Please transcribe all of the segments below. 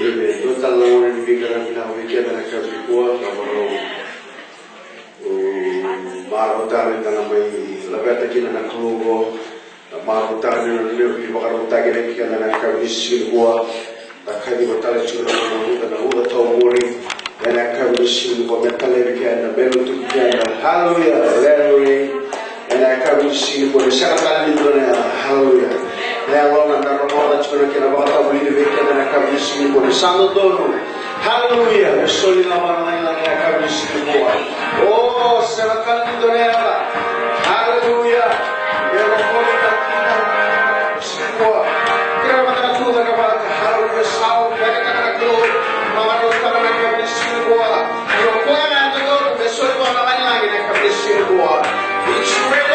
total lang mo nibigyan ng pinawikian na nagkabikuha kamaro marutarin na may labeta kina na klugo marutarin na nilo di makarutagi na kina na nagkabikuha nakadi batala chulo na huda tawuri na nagkabikuha metalebikian na belutukian na hallelujah hallelujah na nagkabikuha na sakatan nito na hallelujah na wala na romoda chulo kina bakata buli bekian na nagkabikuha na santo dono hallelujah Soli Sunday na nagkabikuha oh sakatan nito na hallelujah pero kung nakita sikwa kaya matatuwa ka ba hallelujah sao kaya nakaklo mga para nagkabikuha yung kuha na ito beso ko naman yung nagkabikuha it's ready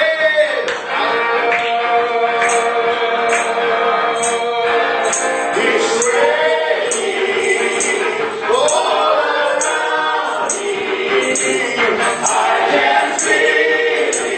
I can feel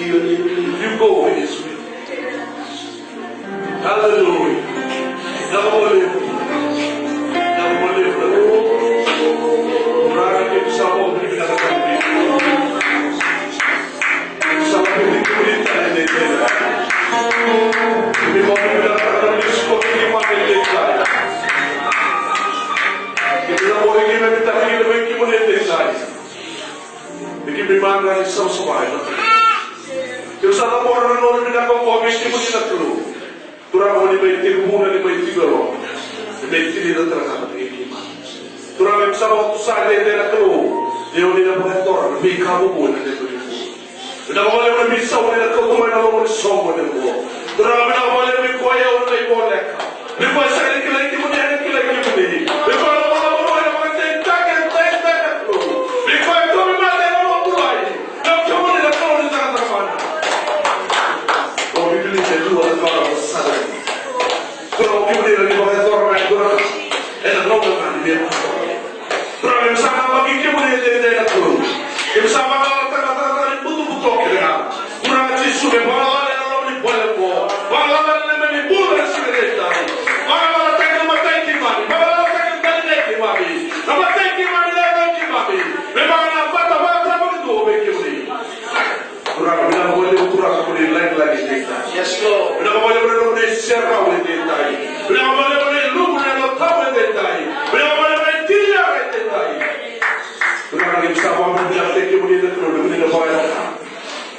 You go with His will. Hallelujah. Never will live. Never will live. Rather give someone living at a country. Someone living to live and they say that. We want to be at a country. Kita boleh kita minta kita bagi boleh desai. Bagi memang ada sesuatu. Kalau salah orang orang minta kau habis kita boleh terus. Turang boleh bagi timbul dan bagi tigaro. Bagi tidak terangkat ini. Turang bisa waktu sahaja dia terus. Dia boleh dapat orang. Bagi kamu pun ada terus. Tidak boleh bisa boleh kau main orang semua dia boleh. Turang tidak boleh bagi kau yang orang boleh. Depois sai lagi mulher lagi mulher. Depois yes, Lord. Bila boleh boleh serah boleh detai. Bila boleh lu boleh tahu detai. Bila boleh tidak detai. Turang lagi bisa buat dia teki boleh terus boleh boleh.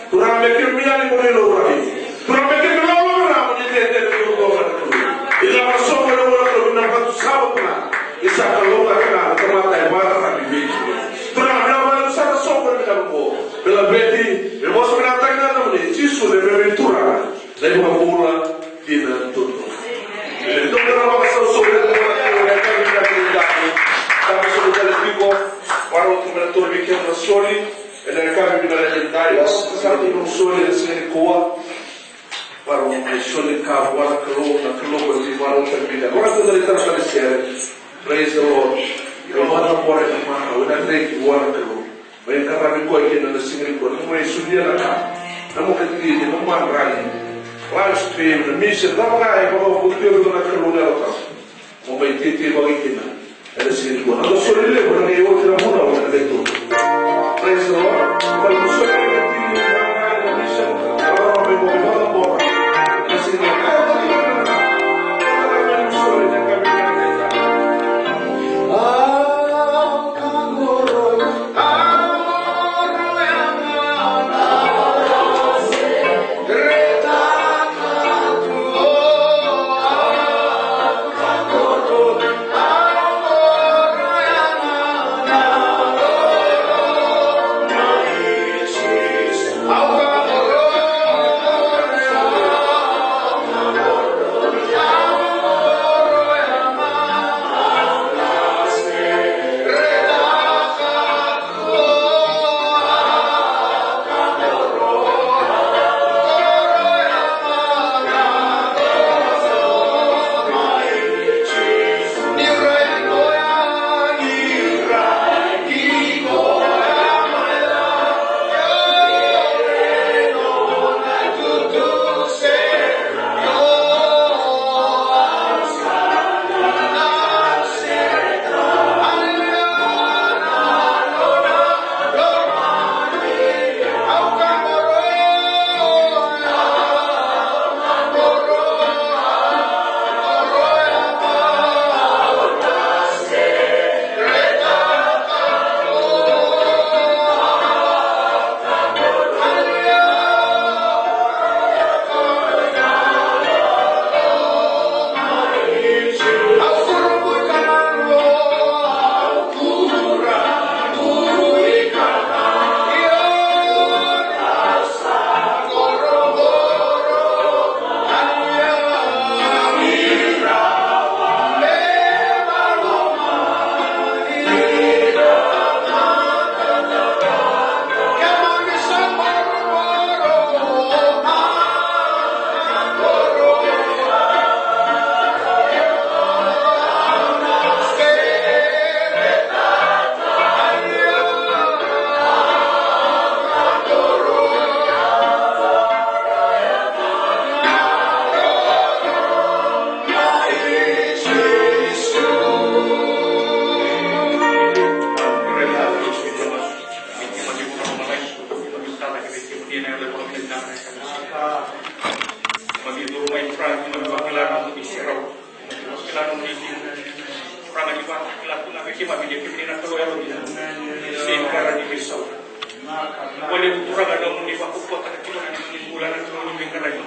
Turang lagi mian boleh lori. Turang lagi lori boleh detai terus. Ila masuk boleh boleh nak sahabat na. Isa kalau nak termatai barang di bilik. Turang bila boleh satu sober bila boleh. Bila beti, bila bos bila tanya boleh. Cisu lebih turang. Lagi mula kita tutup. Itu kenapa pasal soal mereka tidak berjaya. Tapi sudah lebih kok baru mengatur bikin Soli, mereka tidak legendaris. Saat itu Soli sendiri kuat. Baru Soli kawan keluar di baru terbilang. Orang itu dari terus share. Praise the Lord. Mana boleh mana, udah naik orang keluar. Mereka kami kau ikan ada sendiri kuat. Mereka sudah nak. Namun ketika dia memanrai. Live stream, the mission, não vai, como o teu do na coluna local. Como vai ter bagi kita. Ada sini pun. Kalau sudah lepas orang yang orang tidak muda orang itu. Praise the Lord. Kalau sudah lepas ini, the mission, orang yang mau berbuat apa? Ada sini. hindi na yung level na mag-ito may front mag-wakilan ng isiraw wakilan ng meeting orang di mana kelas tu nak kima bila kita nak keluar lagi sehingga di besok boleh kurang ada muni waktu kota kecil di bulan itu mungkin kerana itu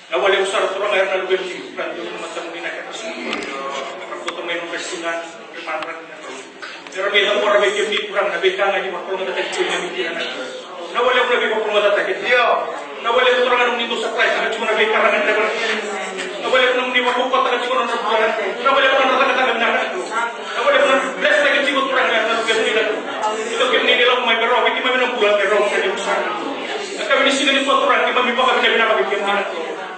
nah boleh usah orang air lalu berhenti nanti macam ini nak kasih aku tu main investingan permanent Pero bilang orang bikin di kurang nabi kang di waktu kita kecil yang bikin nah boleh lebih waktu kita tak dia nah boleh orang yang itu surprise cuma nabi karena kita nah boleh di waktu kota kecil orang bulan nah boleh orang kata-kata benar itu nah boleh bless lagi cikgu kurang yang lalu berhenti itu kini dia lalu main berroh kita main bulan berroh jadi besar kami di sini suatu orang kita mimpi apa kita bina bagi kita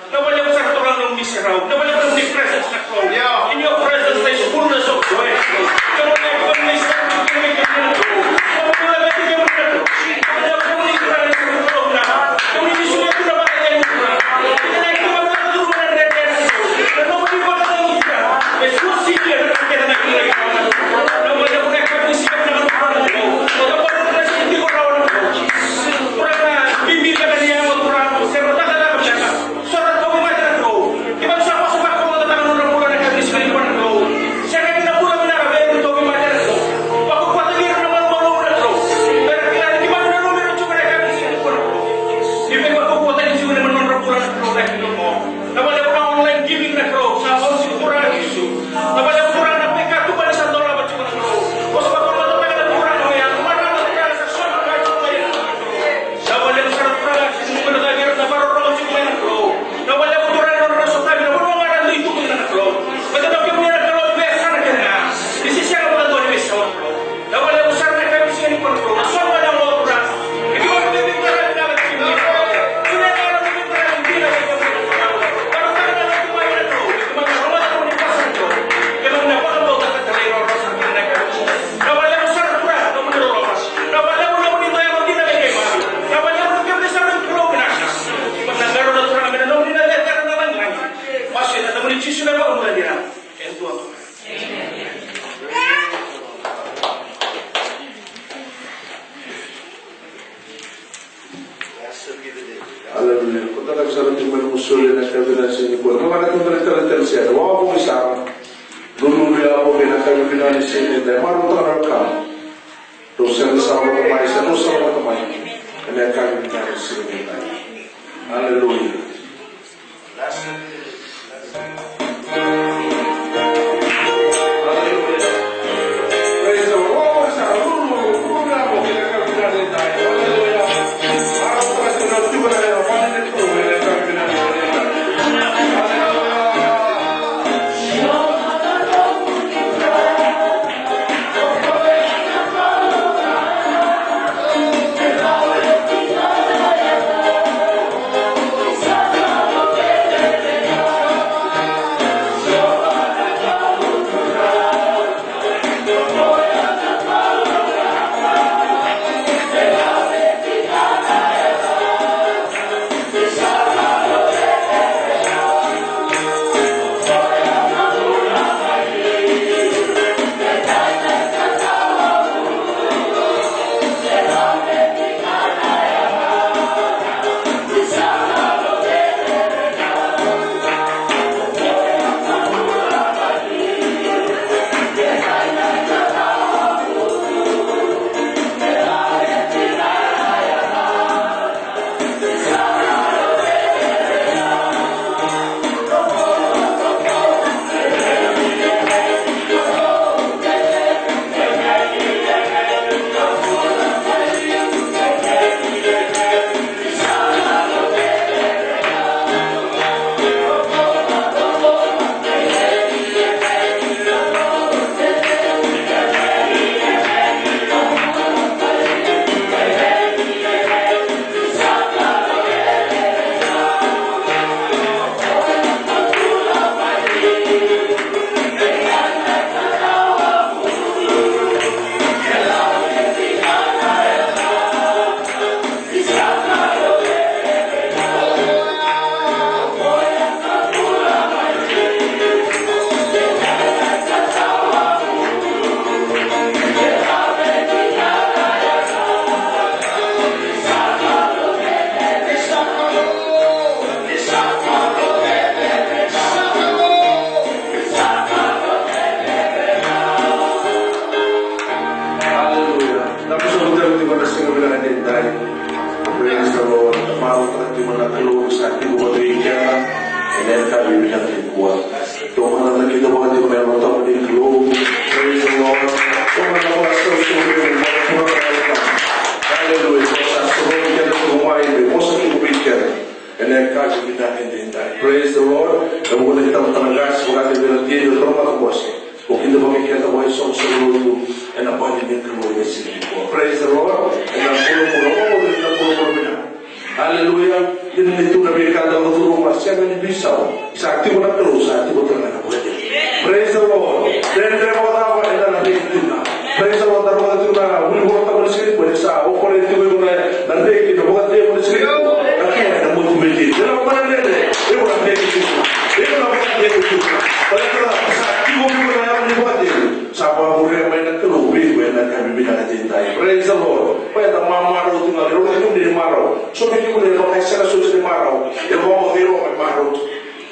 nah boleh besar orang yang diserau nah boleh orang di presence nak kau in your presence there is fullness of joy kalau kita bisa Sa sing bilang dendai. Praise the Lord. Mau terti mana keluar sakti buat dia. Ini kami bilang kuat. Tuhan lagi kita bukan cuma yang nonton di keluar. Praise the Lord. Tuhan Allah selalu haleluya. Selalu kita semua ini mesti berpikir. Ini kami bilang dendai. Praise the Lord. Kemudian kita menanggas bukan dia dia rumah bos. Mungkin tu bagi kita boleh solusi and apa yang kita boleh sini. Praise the Lord. And haleluya. Ini itu Nabi kata untuk rumah siapa yang bisa. Sakti pun terus sakti pun terus boleh. Praise the Lord. Dan terima kasih dan Nabi itu. Praise the Lord. Terima kasih na. Boleh buat apa sini boleh sah. Okor itu boleh Nabi itu buat dia boleh sini. Oke, ada motivasi. Jangan mana dia. Dia boleh Nabi itu. Dia boleh dia itu. Kalau kita sakti boleh siapa boleh main keluar, boleh kami bilang cintai. Praise the Lord. Pada mama itu tinggal di rumah itu di marau. So kita boleh pakai secara suci di marau. Dia bawa di rumah marau.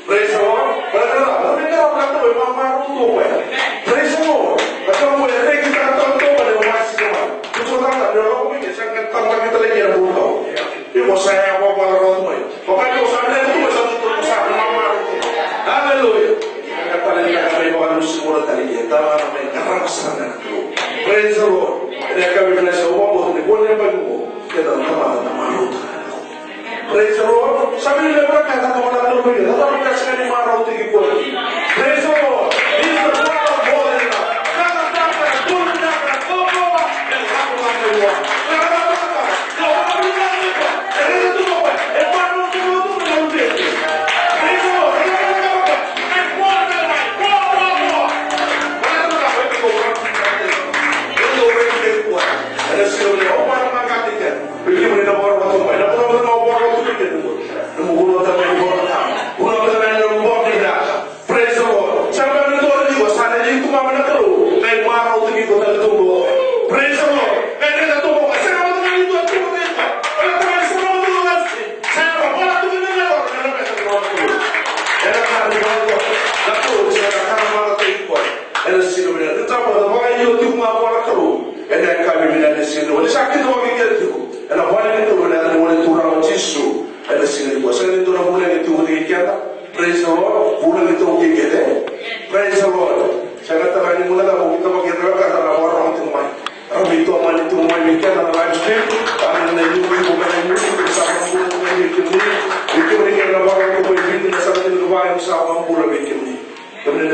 Praise the Lord. Pada mereka orang tu memang marau tu apa? Praise the Lord. Kalau boleh kita tahu pada masih semua. Kita orang tak ada orang mungkin sangat tanpa kita lagi yang tahu. Ibu saya apa orang tu? Pokoknya usaha itu satu usaha mama itu. Haleluya. Kata dia kami bawa semua tadi kita ramai karena kesana itu. Praise the Lord. Dia kami bilang semua boleh boleh bagus. Kita nama itu. Praise the Lord. Sambil dia berkata kepada Tuhan kita, tetap kasih kami marah untuk kita. Praise the Lord. This is the word of God. Kata kata Tuhan kata apa yang aku lakukan. Kata kata kalau aku bilang apa, itu apa? Baru itu menjadi. Praise the Lord. Ada siapa yang orang mengatakan, begini boleh nombor waktu, nombor waktu kita dulu. Nombor waktu kita nombor tidak. Praise the Lord. Sampai itu orang juga sana jadi itu mana terus. Naik marah untuk itu dan tunggu. Praise the Lord. Kita tunggu. Saya mau dengan itu aku kita. Kalau teman semua itu nasi. Saya mau tu dengan orang. Karena mereka orang tu. Ada kali baru. Lalu saya akan marah itu. Ada siapa yang tetap pada orang itu cuma orang terus. Ada kami bilang di sini, oleh sakit orang itu, ada banyak itu ada mulai turun cisu, ada sini kuasa itu orang mulai itu kita, praise the Lord, mulai itu kita, praise the Lord. Saya kata lagi mulai dah kita bagi mereka kata orang itu mai, orang itu mai kita dalam live stream, kami nanti bukan ini bersama mulai itu mereka orang itu mai itu bersama itu bersama mulai ini, kemudian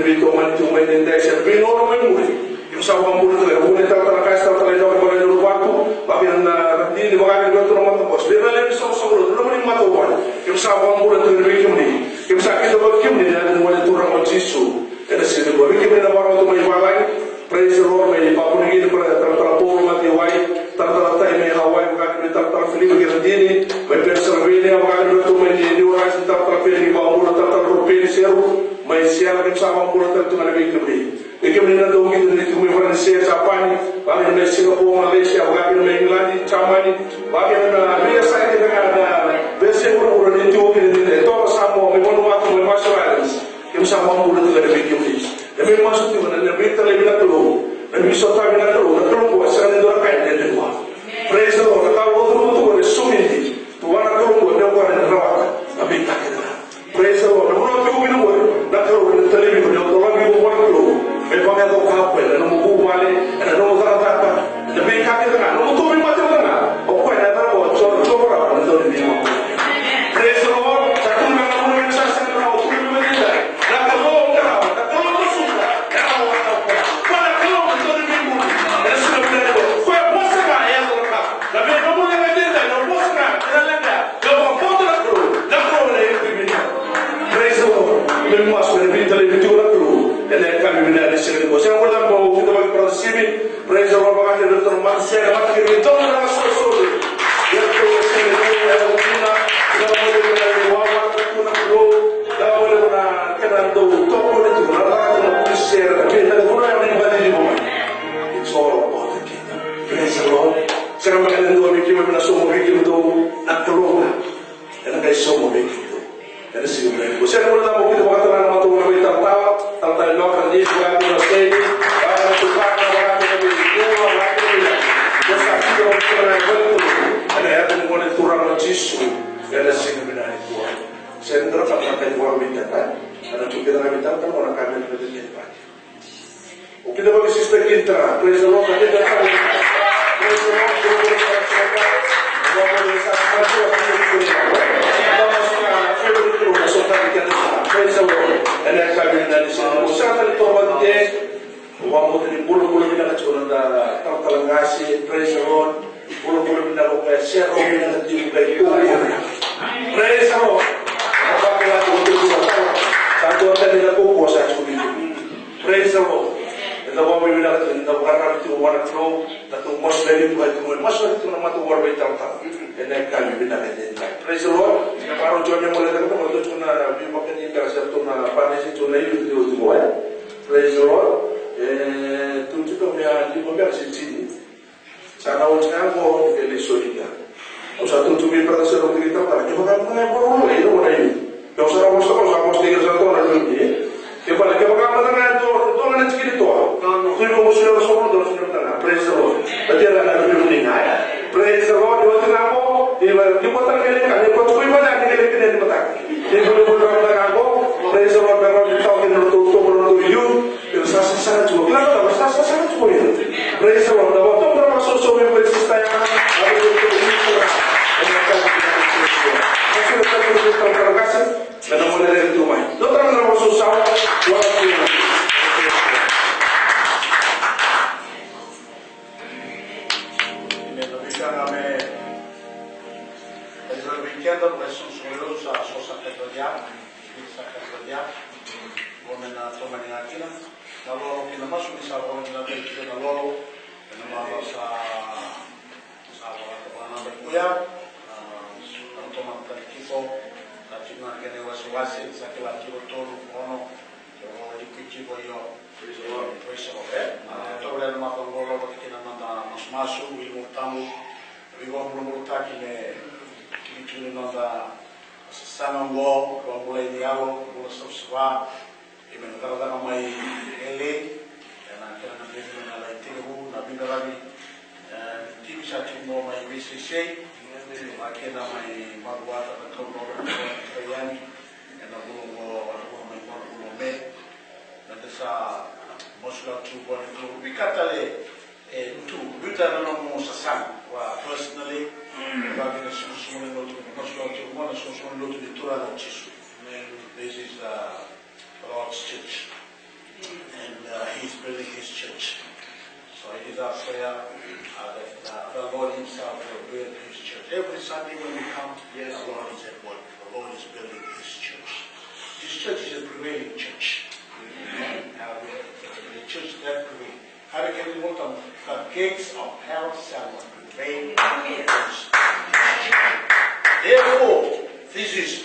itu mai dendai sebelum orang mulai. Sa wang bulu tu, bulu itu tak kasih tahu terlalu jauh boleh dulu waktu, bagian di bagian itu rumah tempos. Dia malah bisa solo, dulu mending mata uan. Kita sa wang bulu tu lebih kini, kita sa kita buat kini dan mulai turun macisu. Ada sini buat kini dan orang tu mai balai, praise the Lord mai papun ini terlalu puluh mati wai, terlalu tay mai Hawaii bukan terlalu Filipina kita dini, mai Pennsylvania bukan itu mai Newark terlalu Filipina bulu terlalu rupiah seru, mai siapa kita sa wang bulu terlalu lebih kini. Ikem ni nanti mungkin dari kami Malaysia, Japan, bagian dari Singapura, Malaysia, bagian dari England, Germany, bagian dari biasa kita ada biasa orang-orang itu mungkin ini. Tahu sama, memang waktu masuk Islands, kita sama orang itu dari bikin ini. Tapi masuk tu mana? Nabi terlebih dahulu, Nabi Sota lebih dahulu buat sekarang itu orang kaya dia dua. Praise the Lord. Kalau orang itu ada sumindi, Tuhan akan buat dia buat yang rawat, Nabi tak kena. Praise the Lord. Orang itu minum buat, nak kalau terlebih dahulu, orang itu buat dulu. Memang ada apa? Ada nombor balik, ada nombor apa? Lebih kaki tengah, nombor tu memang tengah. Apa yang ada buat? Coba orang itu di mana? Praise the Lord. Satu orang orang yang saya kenal, tu memang tidak. Nak kalau orang, nak kalau tu suka, kalau apa? Kalau itu di mana? Ada sebenarnya. Kau bos kan yang orang. Tapi nombor yang ada tidak, nombor kan, tidak ada. Kalau foto nak kalau yang di mana? Praise the Lord. Memang sebenarnya televisi orang tu. Dan kami benar di sini. Saya ulang bahawa kita bagi produksi ini, praise the Lord, makasih Dr. Manusia, mata kita itu adalah sesuatu. Yang terus ini adalah kita, kita boleh mengenai wawat, kita boleh mengenai toko itu, kita share, kita boleh menikmati di bawah. It's all about the kingdom. Praise the Lord. Sekarang mengenai dua bikin, mengenai semua bikin itu nak keluar, dan guys semua bikin itu. Dan sini berani. Saya ulang bahawa kita bakal nama Tuhan lebih tertawa. Tentang dokter ini juga harus jadi. Bahkan Tuhan, bahkan lebih tua, bahkan lebih. Jadi kita harus kasih. Praise the Lord. Bulu-bulu benda kau share benda nanti baik kuat. Praise the Lord. Apa lagi untuk kita tahu? Satu orang tidak kuat saya sudah. Praise the Lord. The one we will in the one to one flow that to most value by the one most value to no matter what we tell and then can be done in time. Praise the Lord. The paro jonya mo le ko to na vi mo ken ka sa to na panesi to na yu to mo. Praise the Lord. Tu to me a di mo ga si ti. Sana o tsa go ke le solida. O sa tu mi para ser o que para que va a por uno y no na yu. Yo sa mo sa que sa to na yu. Que para que va a mandar to na espiritual. Tu como se lo somos dos na. Praise the Lord. Patera na yu ni na. Praise the Lord. Yo te amo. Y me botar que le can ko tu iba na que le ken ni mata. Ni ko na ko. Praise the Lord. Pero ni talking to you. Pero sa tu. Claro, sa tu. Praise the Lord. Dapat to para so me praise sta ya. Pero no le den tu mai. No traemos su sal. This is the Lord's church, and He's building His church. So it is our prayer that the Lord Himself will build His church. Every Sunday when we come, yes, the Lord is at work. The Lord is building His church. This church is a prevailing church. The church that prevails. How can we want them? The gates of hell shall not prevail against. Therefore, this is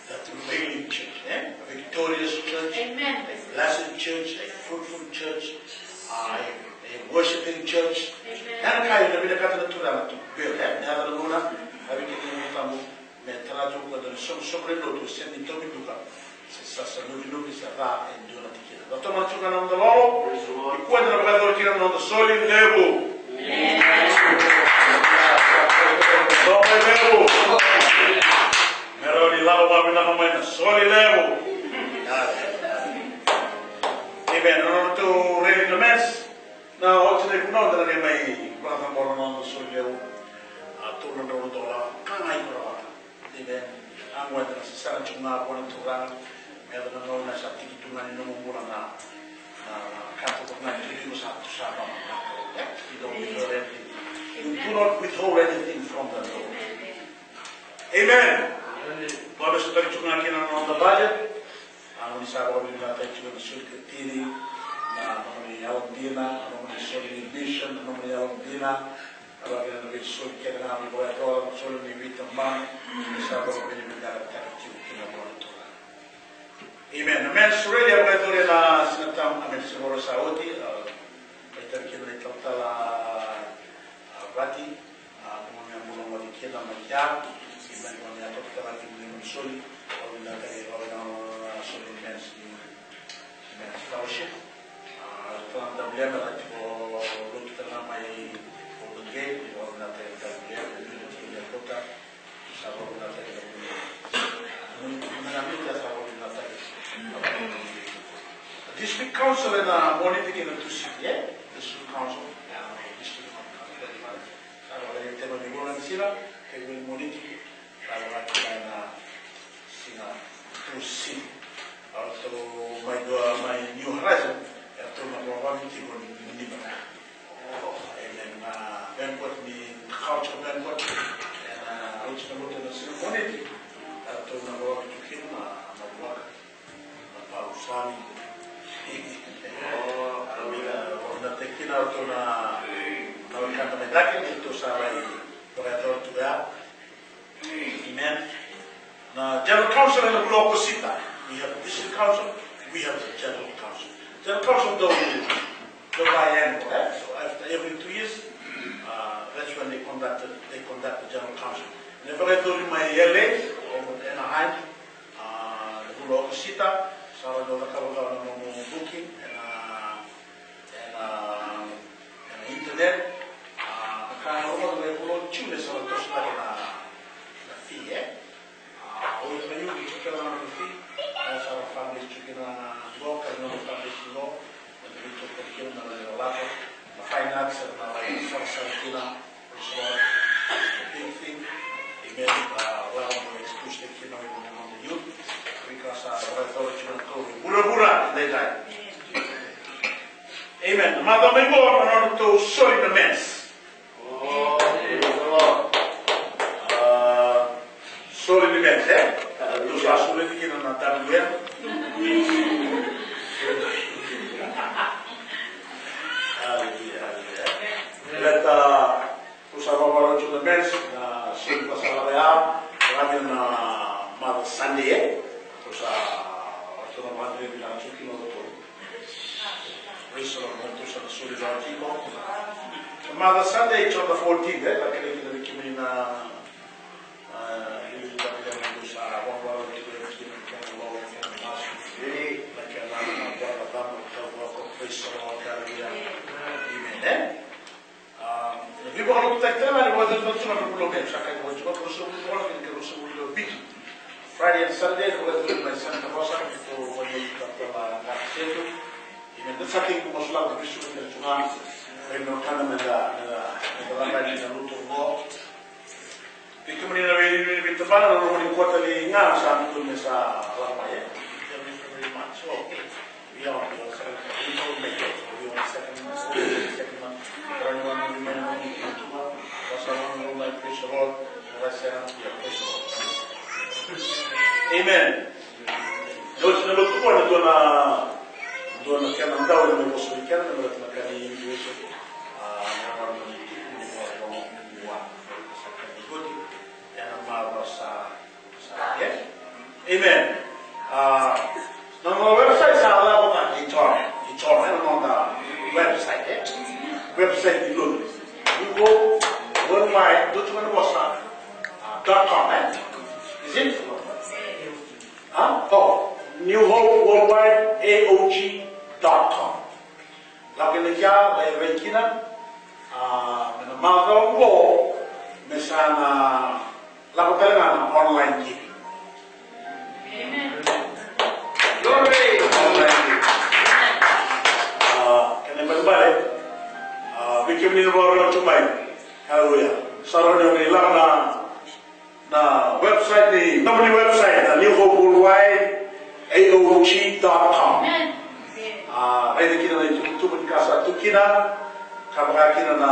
the prevailing church, a victorious church, Amen. a blessed church, a fruitful church, a worshiping church. And I have been a Catholic to them to build. Never Luna, having given them Metrajo, but some soprano to send it to me to come. Sasanuki Sava and Donatica. Dr. Machukan on the law, you put the brother on the Soli level. Meroni Lava Vinamana, Soli level. Amen. On to read the mess. Now, what they know that I may brother Moron on the Soli level. $200. Come on, amen. I'm going to start to not want to run. Meron na noon na sa tikitungan ni numumura na katapos na hindi mo sa tusama. You don't withhold anything. You do not withhold anything from the Lord. Amen. Bago sa tikitungan kinang the budget, ang isa ko rin natin yung sulkatini na naman yung dina, naman yung Soli Mission, naman yung dina, naman yung sulkatini na namin ko ito, Soli Vitang Man, isa ko rin yung kinang Amen. Amen. Surely I'm going to na sinatam amen siguro sa Saudi. Kita kita ito tala bati. Kung may mga mga kita magya, iban ko niya ito tala kimling Soli. O na tayo na Soli men's fellowship. Ito ang problema na ito luto tala may pagkagay. O na tayo tayo na kota sa o na tayo District Council in Monitor in the city, District Council, District Council, they will monitor to see. Also, my new horizon, after my province, and banquet ni culture banquet and which na muda na ceremony to na roa tukin na waka na pausani na tekina to na kanta medaki to sarai operator to that. Amen. Now, general council in the block Sita. We have the district council, we have the general council. General council don't biannual. So after every 2 years, that's when they conduct the general council. Never during my LA or Anaheim, the block Sita, so I know the cover booking and internet. I can't remember the tune so fee, we have a new chicken on the fee, as our family chicken on local, no family law, and we took the chicken on the latter, the finance and some Sartina, which was a big thing. They made well more excuse the chicken on the youth, because I thought children told me, Bura, they died. Amen. Mother may go on to Soli the mess. Soli di mezzo, lo so assolutamente che non andava via. Letta, usava parola di mezzo, sempre passava la radio na Mother Sunday, usava madre di lancio che non dopo. Questo non sono solo l'articolo. Mother Sunday c'è da 14, perché le chiamano in Friday and Sunday, I was doing my Santa Rosa before when we got that's something we must love the Bishop in the tsunami. When we come in the land in the root of war. The community with the banner of the quarterly now, some to Miss Lamaye. Very much. So, we are make it. We want second month, third one, we may not need to was a long like fish of all, or I said, Amen. Those are the two points dona que andava no meu weekend, na cani inglesa, Amen. No website sa ala ko na i-chore on the website. Website you go worldwide .com. Is it? New Hope Worldwide AOG.com. Lagi lekia lekina menamaga go mesana lagu telengan online giving. Amen. Glory. Online giving. Kena berbalik. Bikin ni orang cumai. Haleluya. Sarana ni na website ni, namanya website na New Hope Worldwide AOG.com. Ada kita na itu kasa tu kita, kamera kita na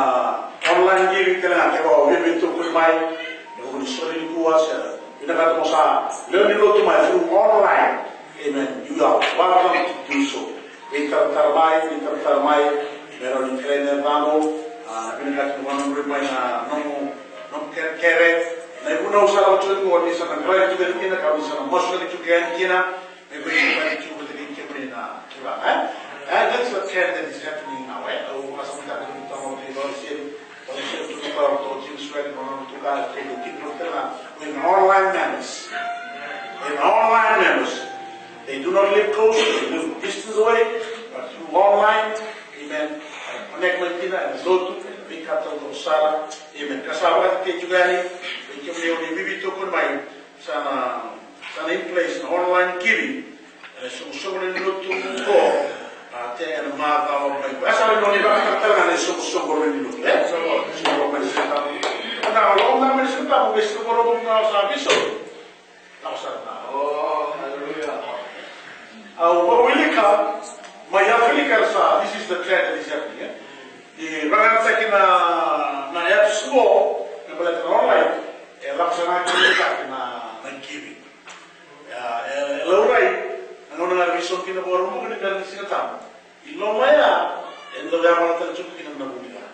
online giving kita na kita web itu kumai, dengan Soli kuasa. Kita kata masa learning lo tu mai through online. Amen. You are welcome to do so. Kita termai, meron trainer namo, kita kata mana bermain na nom kere. Na ibuna usala watu wengi wa nisa na kaya tuwe kina kabisa na mosho ni tukiani kina maybe when you will be kimri na kiba and that's what trend that is happening now o masam ta ni tamo ni rosie to the power to team spread on to guys to the people in online members they do not live close, they live distance away, but through online, amen, connect with kina and so to we cut out usala, amen. Kasawa ke juga ni Kami bibito ko may sana in place na online giving sumusunod niluto ko te ang mga tao may asa rin ni ba talaga na sumusunod niluto so may sita na long na may sita mo gusto ko ro na sa biso na hallelujah pawili ka may afili ka sa this is the trend that is happening Di ragazza che na apps mo, na pala online, laksana kita na giving. Laurai, ano na reason kinabuaro mo kung nagdala sila tamo. Ilomaya, endo ya mga talchuk kinabunila.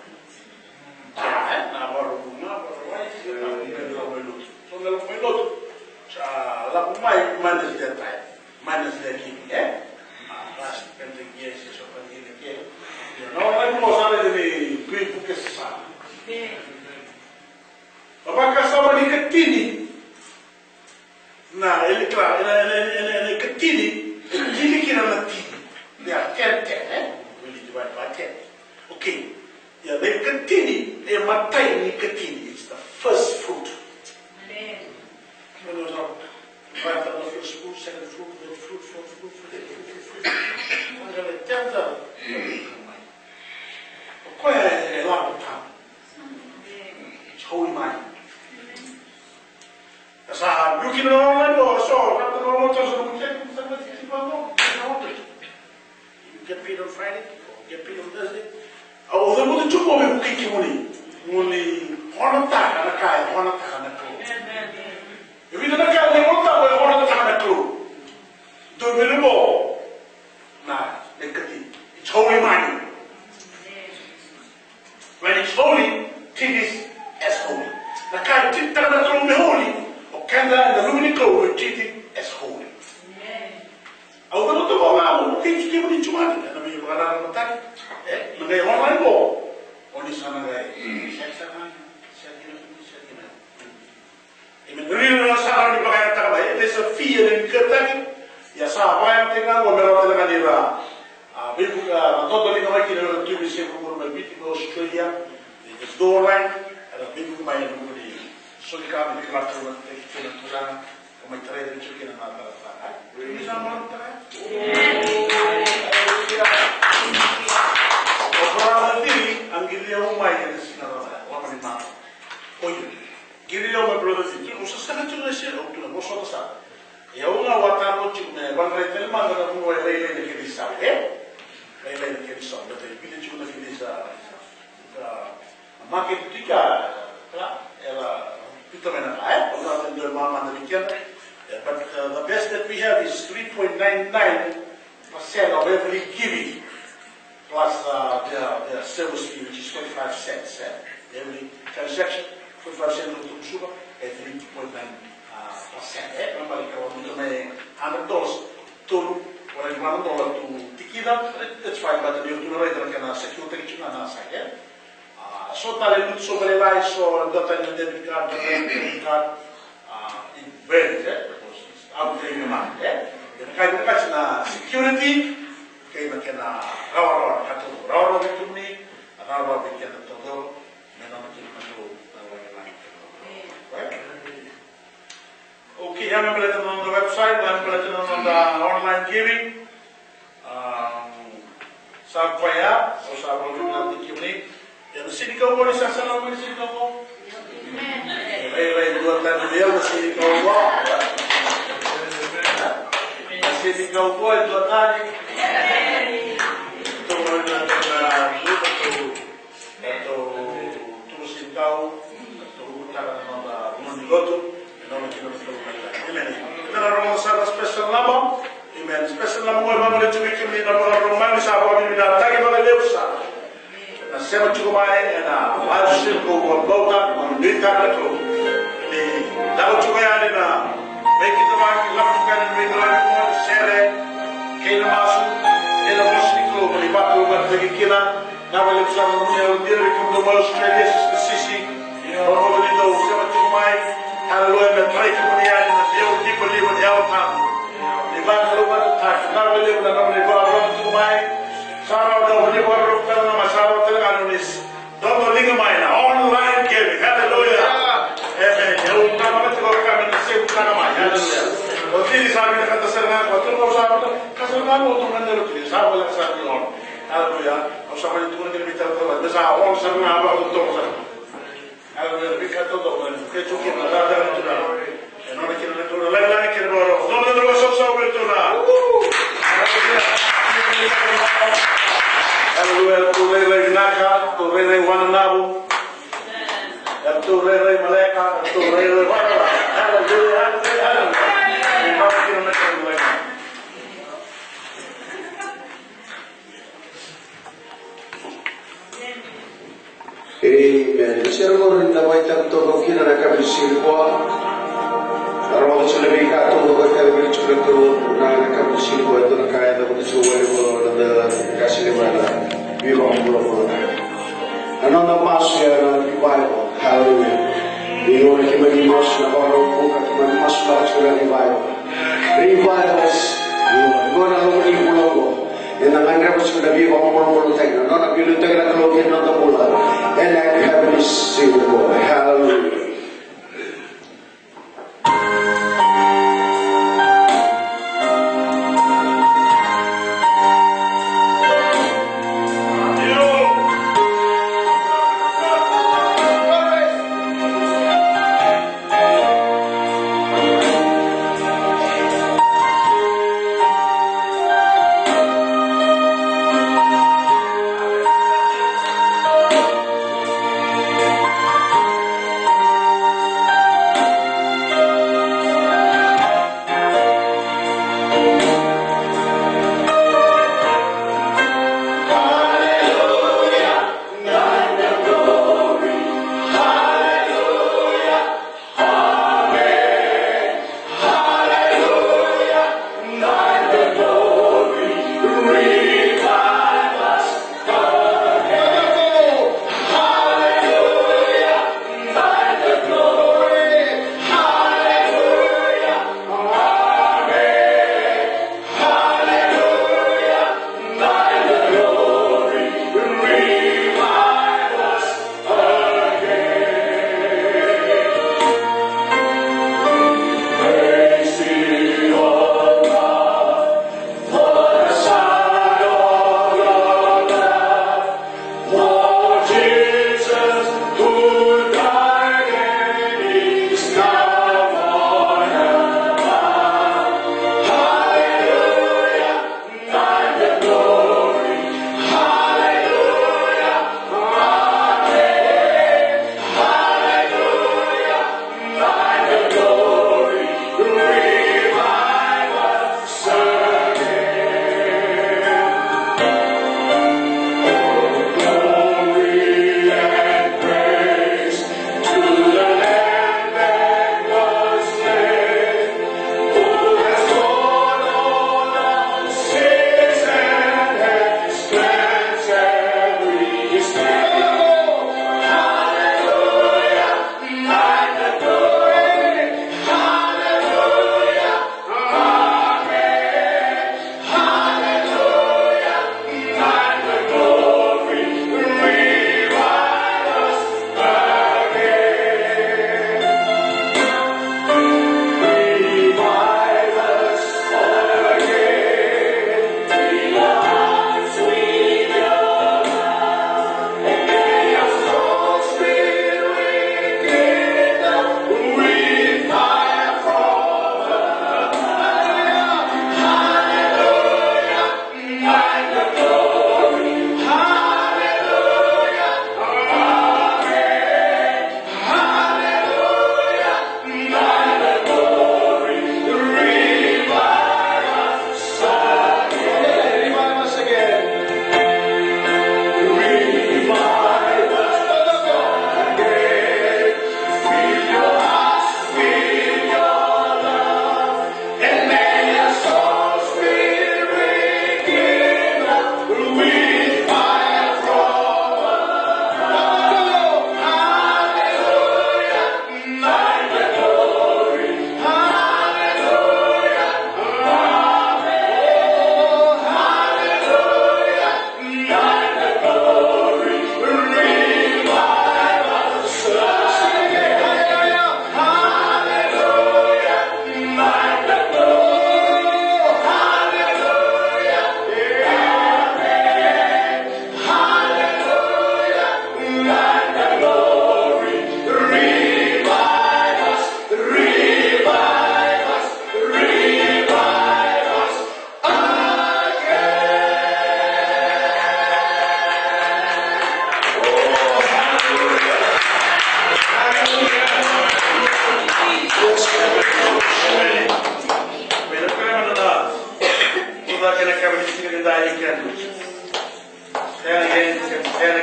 Na baro na, baro sila na ilomay. So ilomay lot. Sa lapumay manage their time, manage their giving. Last pending years so pending year. No, I know sana ni great book sa. Apakah sama di ketini? Nah, ini kira, ini ketini kira nanti. Dia ten, boleh divide by 10. Okay, ya, ini ketini, matai ini ketini. It's the first fruit. Amen. Right, the first fruit, second fruit, third fruit, fourth fruit, fifth fruit. Ada tenza. Kau yang lalu tam. Holy mind. Sa looking online or so, not the normal terms of the you get paid on Friday, or get paid on Thursday. Oh, the money took over cooking money. Only one attack and a guy, one attack and a crew. If you don't get the one attack and a crew, do me more. Nah, it's holy money. When it's holy, treat it as holy. The guy did tell the crew be holy. Kanda and the luminico were treated as holy. Although the Mama things given into money, and I mean, what I'm attacking, when they online go, only some of the there's a fear in Kentucky. Yes, I think I'm going to Manila. We totally know it to be safe from Australia. There's door line and a big my Soli Sunday kita tulang kami terakhir cuci nama terasa. Ini sama terakhir. Orang nanti anggil dia rumah yang sinar ada. Lama ni mana? Oh iya. Giri dia rumah brother itu. Usah sangat cuci sih. Oh tu lah. Musuh besar. Ya orang watar pun cuci. Bangkai telman ada pun orang lain yang kiri sah. Lain yang kiri sah. Betul. Bila cuci nak kiri sah. Makin tiga. Era but the best that we have is 3.99% of every giving, plus the service fee, which is 25 cents. Every transaction, 25 cents of sugar, at 3.9%. Remember, $100 to $1 to tequila, that's fine, but you do not have security on our side. So talented so very light, so data in the debit card, the credit card, in very because it's out there in the market. The kind of security, came again our to me, and our weekend to go, and on the right? Okay, I'm putting it on the website, I'm putting it on the online giving. Sakwaya, so Sakwaya, the city go is a salon with the city go. Hey, you are the city go walk. The city go boy to a tiny. To sit down, to Monigoto, and all the Amen. There are also a special number. Amen. Special number one to be coming in about Romans about the attack of the left. Na sema chukumai na wajib kuondoka kuandika letu ni dawa chukuyani na beki tamaki lakukan minglan ko sere kila masu ila mosiko mlibatu matakikina na wale msana mwenye ndiri kumdomo Australia sisi ono ndio sema chukumai haleluya na traiki mniani na ndio ndipo lipo ni hapo ni bado lugha na wale mnamo kwa chukumai Sarah the Newark Masara Teleganis, Dr. Lingamina, online giving, hallelujah. Amen. You come to come in the same Kanamai, hallelujah. But this is how we have the Serena, but two of our Casalano to handle this, how will I say on? Hallelujah. Or somebody to be told that this are all Serena about the Thomas. Hallelujah. We cut the door and get to him another to now. And only can do the like it or no, there was also will to now. Hallelujah. Tu rei naka, tu rei wananabu. Tu rei maleka, tu rei wanala. Hallelujah. Amen. Siamo in la vita tutto chi non ha capito qua. Allora ce le mica tutto perché il cibo non ha capito qua e non cae da quando ci vuole la casa di guarda. Viva un buon. Another mass revival. Hallelujah. The Lord came and mass na baro buka came mass revival. Revivals. Lord, na lo ni bulo. And ang andra ko sa bibo ang bulo tayo. No na bilu tayo na lo kin no ta bulo. And I have this single. Hallelujah.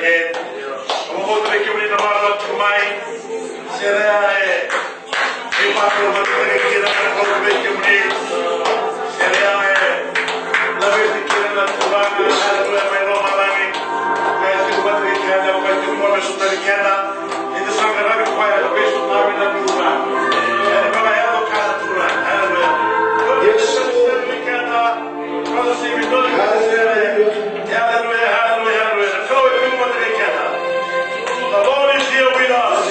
again. Kamu mau terus kembali nama Allah kumai. Serai. Ibu aku mau terus kira kalau terus kembali. Serai. Lebih dikira nak Tuhan. Ada yang melompat lagi. Kayak cuma terus kira kalau cuma masuk dari kira. Itu sangat rapi supaya lebih suka minat Tuhan. Jadi kalau yang tu kata Tuhan. Yesus berkata, kalau si betul hallelujah, hallelujah, hallelujah. Kalau itu mau terkata, the Lord is here with us.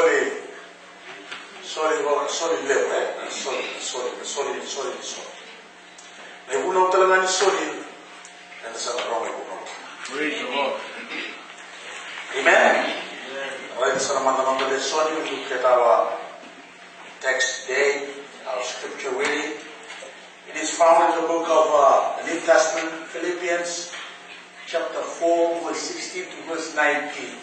leo, Soli. May unaw talaga ni Soli, and sa marong may unaw. Praise the Lord. Amen? Alright, sa naman ng Soli, we look at our text today, our scripture reading. It is found in the book of the New Testament, Philippians, chapter 4, verse 16 to verse 19.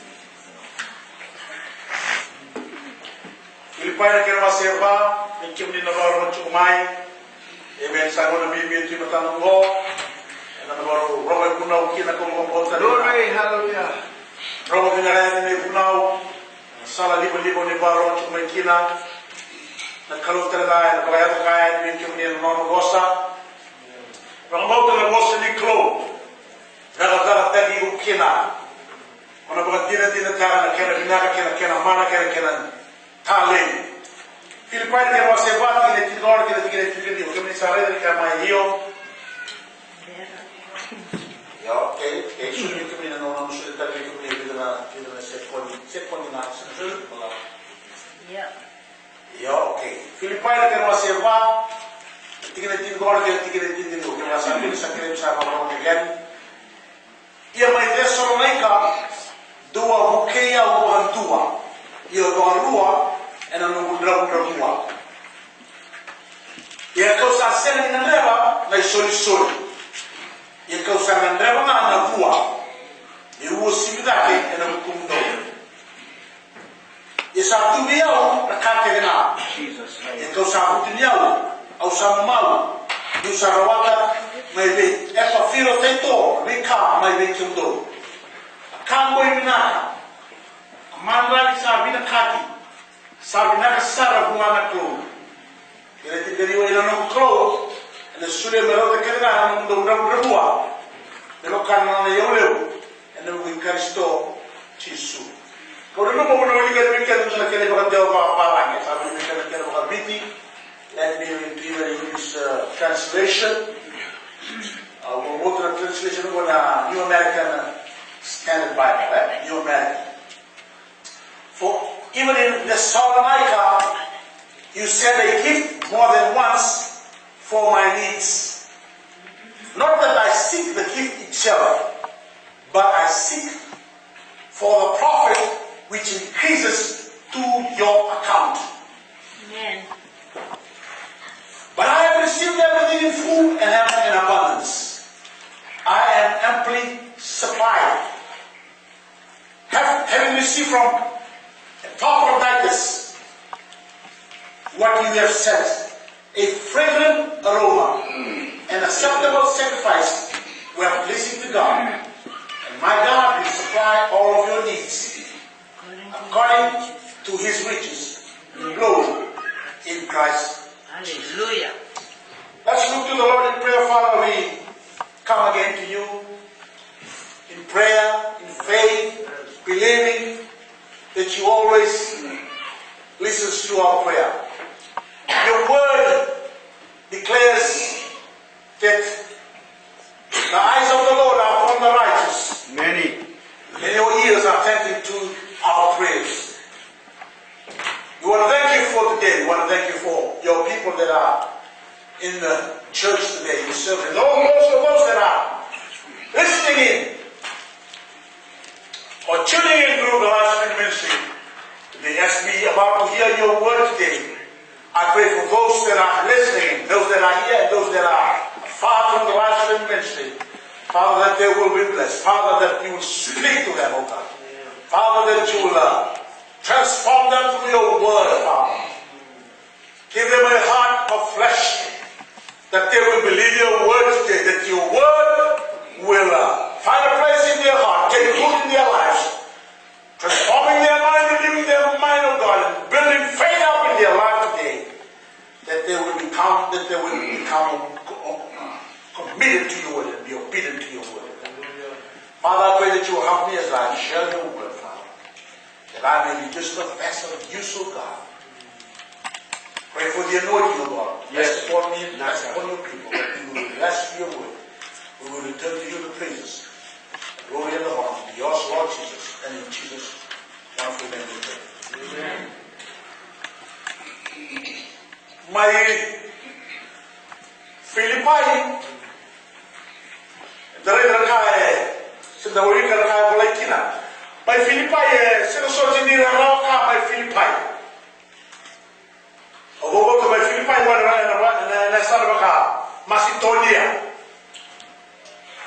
Filipai na kira maseba, nagkim ni Navarro Chumay, amen, sa mga nabibiyot yung matanong ko, na Navarro, Robert Punaw, kinakong Glory, hallelujah. Robert Pinarayan ni Punaw, sala libo-libo ni Navarro Chumay kina, nagkalot talaga, nagkayat kaya ni Kim ni Nonogosa, Rambaw talagosa ni Klo, nagadarat tagi yung kina, kung nabagat dina-dinatara na kena binaka kena mana kena Talen. Filipai que você vai que ele tinha que ele tinha que me sair de cama eu. Ya, okay, sulit que me não sulit que me vida na second na sulit malah. Ya, okay. Filipai que você vai que ele tinha que ele tinha que me sair de sakit sa para again. Ia mai Tesalonica dua bukeia o dua. Ia doa e non un e a causa sena in andreva nei soli e a causa andreva na vua e o simidake e non kumdo e sa tu viao na kake na e a causa utiniao au sa mau e sa rawata mai be e fa filo tento rika mai be kumdo kambo iminaka mandra sa bina kaki sabi nakasara bunga klo ele te deriva ina no klo ele sule mero te kena no ndo bua pero kana na yoleu ene mu Kristo Jesu ko no mo no ni ke na kele ba deu ba sabi ni kele ba biti let me read this translation one translation of New American Standard Bible, New American. For even in Thessalonica, you send a gift more than once for my needs. Not that I seek the gift itself, but I seek for the profit which increases to your account. Amen. But I have received everything in full and have in abundance. I am amply supplied. Having received from Epaphroditus what you have said, a fragrant aroma, an acceptable sacrifice, we are pleasing to God. And my God will supply all of your needs according to his riches in glory in Christ. Hallelujah. Let's look to the Lord in prayer. Father, we come again to you in prayer, in faith, believing that you always listen to our prayer. Your word declares that the eyes of the Lord are upon the righteous. Many. And your ears are attentive to our prayers. We want to thank you for today. We want to thank you for your people that are in the church today. You serve and also those that are listening in or tuning in through the live stream ministry today. As we are about to hear your word today, I pray for those that are listening, those that are here, and those that are far from the live stream ministry. Father, that they will be blessed. Father, that you will speak to them, oh God. Father, that you will transform them through your word, Father. Give them a heart of flesh, that they will believe your word today, that your word will find a place in their heart, take root in their lives, transforming their mind, renewing their mind, oh God, and building faith up in their life today, that they will become committed to your word and be obedient to your word. Father, I pray that you will help me as I share your word, Father, that I may be just a vessel of use, oh God. Pray for the anointing, oh God. Rest upon me, rest upon your people, that you will bless your word. We will return to you the praises, the glory and the honor. Be yours, Lord Jesus, and in Jesus' wonderful name we pray. Amen. mai Filipai dari kai sudah uri kai boleh kina mai Filipai sesuatu jenis rau ka mai Filipai obo mai Filipai wana na sarabaka Macedonia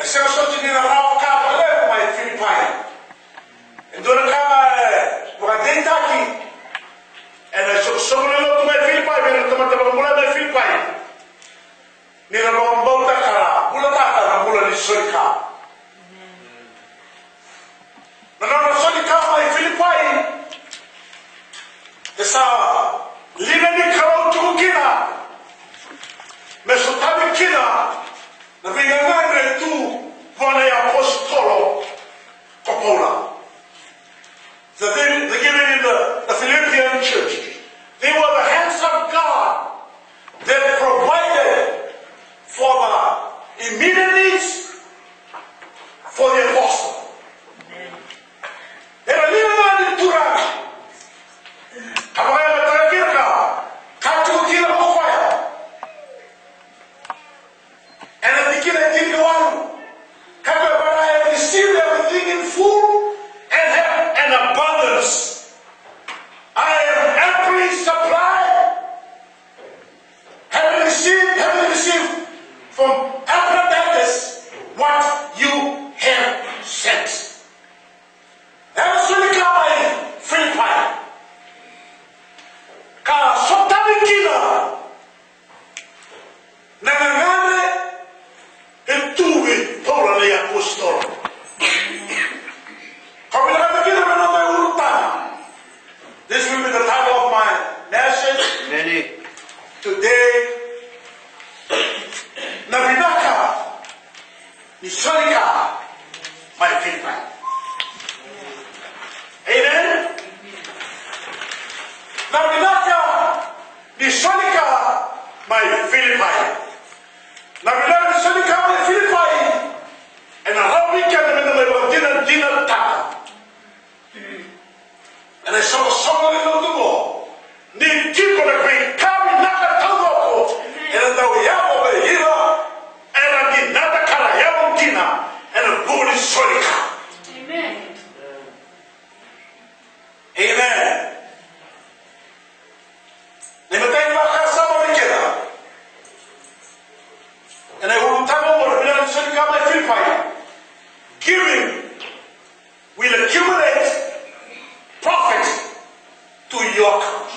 sesuatu jenis rau ka boleh mai Filipai endora ka bukan dentaki sobre lo mai Filipai benar teman-teman mulai mai Filipai ni orang bauta kara bulan tak bulan di Sorika. Menurut Sorika mai Filipai, esa lina ni kalau tu kina, mesutabi kina, nabi ngangre tu wana ya apostolo Paula. So they given in the Philippian church. They were the hands of God that provided for the immediate needs for the apostle. Era lina ni turang. Kapag nagtagir ka, katukin ako kaya. And at the beginning, kapag I have received everything in full and have an abundance. I am amply supplied. Having received from Aphrodite what you have sent. That was really coming, Philippi. Kala sotabi kila. Nangangane entuwi Paula ni apostol. Kabila kata kita menamai urutan. This will be the title of my message today. Nabinaka ni Sorika my Philippi. Amen. Nabinaka ni Sorika my Philippi. Nabinaka ni Sorika my Philippi. And a whole weekend in the middle of dinner time. And I saw someone in the wall. Need people to bring coming naka tawako. And the yabo hira and I did not the kara yabo dina and a body Sorika. Amen. Amen. Nimetay baka sama nikeda. And I will tell you what we are Sorika my Philippi. Giving will accumulate profit to your account.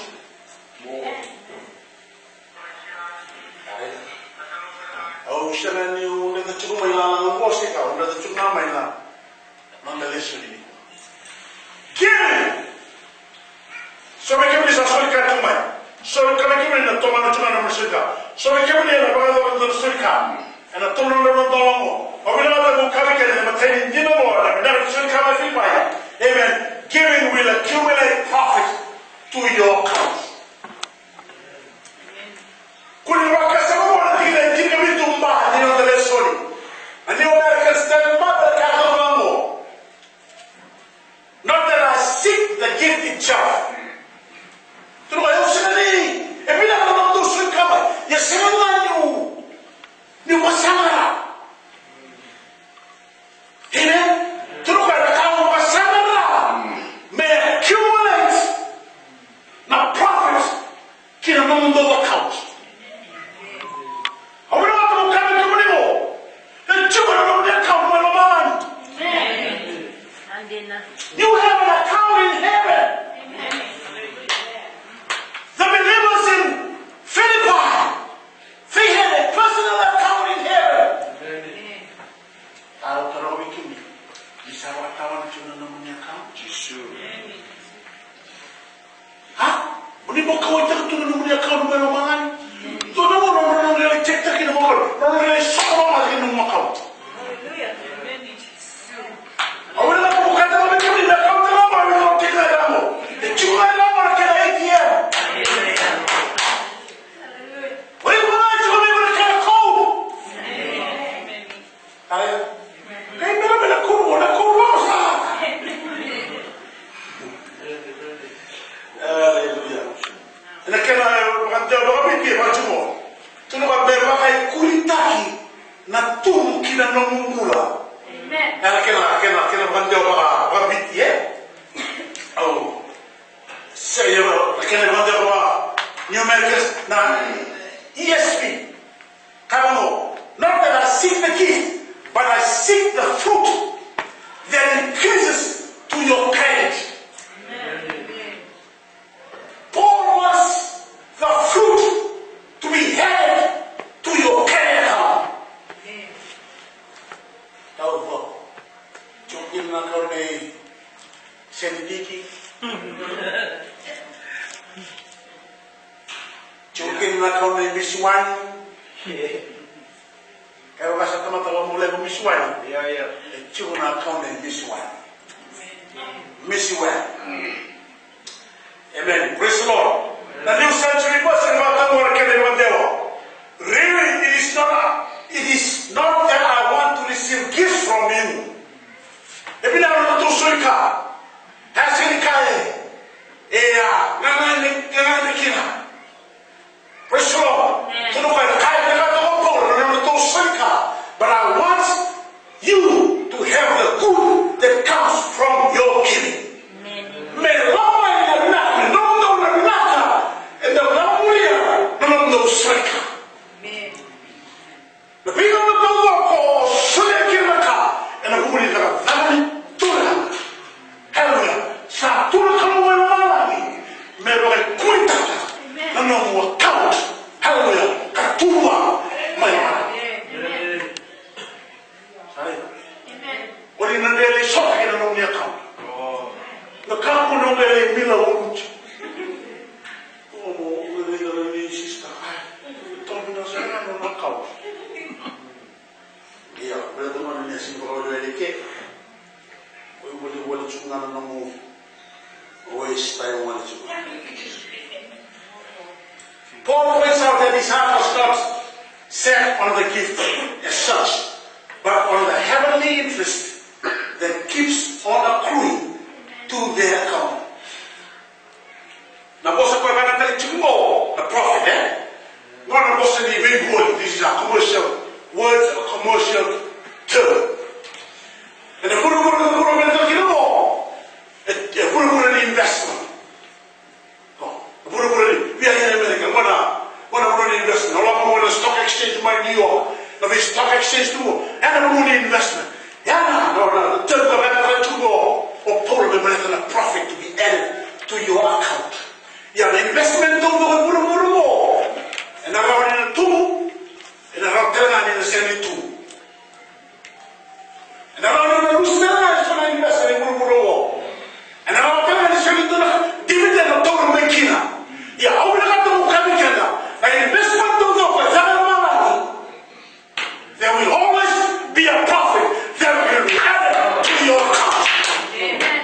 Oh, shall you let the children wash it out? Let the children nonetheless. Giving. So we can be a Sorika to my. So we can give in the Tomano Sorika. So we can be a brother of the Sorika and a Tomano. Amen. Giving will accumulate profit to your account. Not that I seek the gift itself. Amen. May accumulate na profit kina mundo account. Awira watu mkame kumunimo. Nchuba na mundo account mwelo man. You have an account in heaven. The believers in Philippi, they had a personal account in heaven. Tahu terlalu bikin. Bisa wartawan cuma namanya account. Hah? Ini mau kau cakap tu namanya account mana mana? Tu nama orang yang cek tak kena makan. Orang yang sekolah lagi nama account. Awak nak bukan nama macam ni account nama macam cek lagi nama. Cuma nama kena ATM. Wei mana cuma mereka kena kau. Ayah. Kau mana kau apa? Hallelujah. Ina kena bukan jawab ke machumo tuno ba berwa kai kuritaki na tumu kina nomungula amen kena bande ba bitie oh say kena bande ba New Americans na ESP come on not that I seek the gift but I seek the fruit that increases to your credit. Paul wants the fruit to be added to your credit card. Now, joking na kau ni sendiki, joking na kau ni misuan. Kalau kasih teman-teman mulai memisuan, joking na kau ni misuan. Amen. Praise the Lord. The new century person really, it is not that I want to receive gifts from you. Ebi na ro to soika. Hasini kai. Ngani kina. Praise the Lord. Tuno kai kai na to ro to soika. But I want you to have the good that comes from your giving. Paul points out that his heart was not set on the gift as such, but on the heavenly interest that keeps on accruing to their account. Now, what's the prophet, Not what's the big word. This is a commercial word, a commercial term. And the investment. We are in America. What a investment. All the stock exchange in New York. The stock exchange too. And a investment. No. The term of to go or pull a profit to be added to your account. Yeah, the investment don't go. And around in a two, and around 10 in the same two. And around in the loose investment in Murmuro. And around 10 in the dividend of Total Makina. Yeah, how will I do Kamikana? An investment don't go for there will always be a profit that will be added to your account. Amen.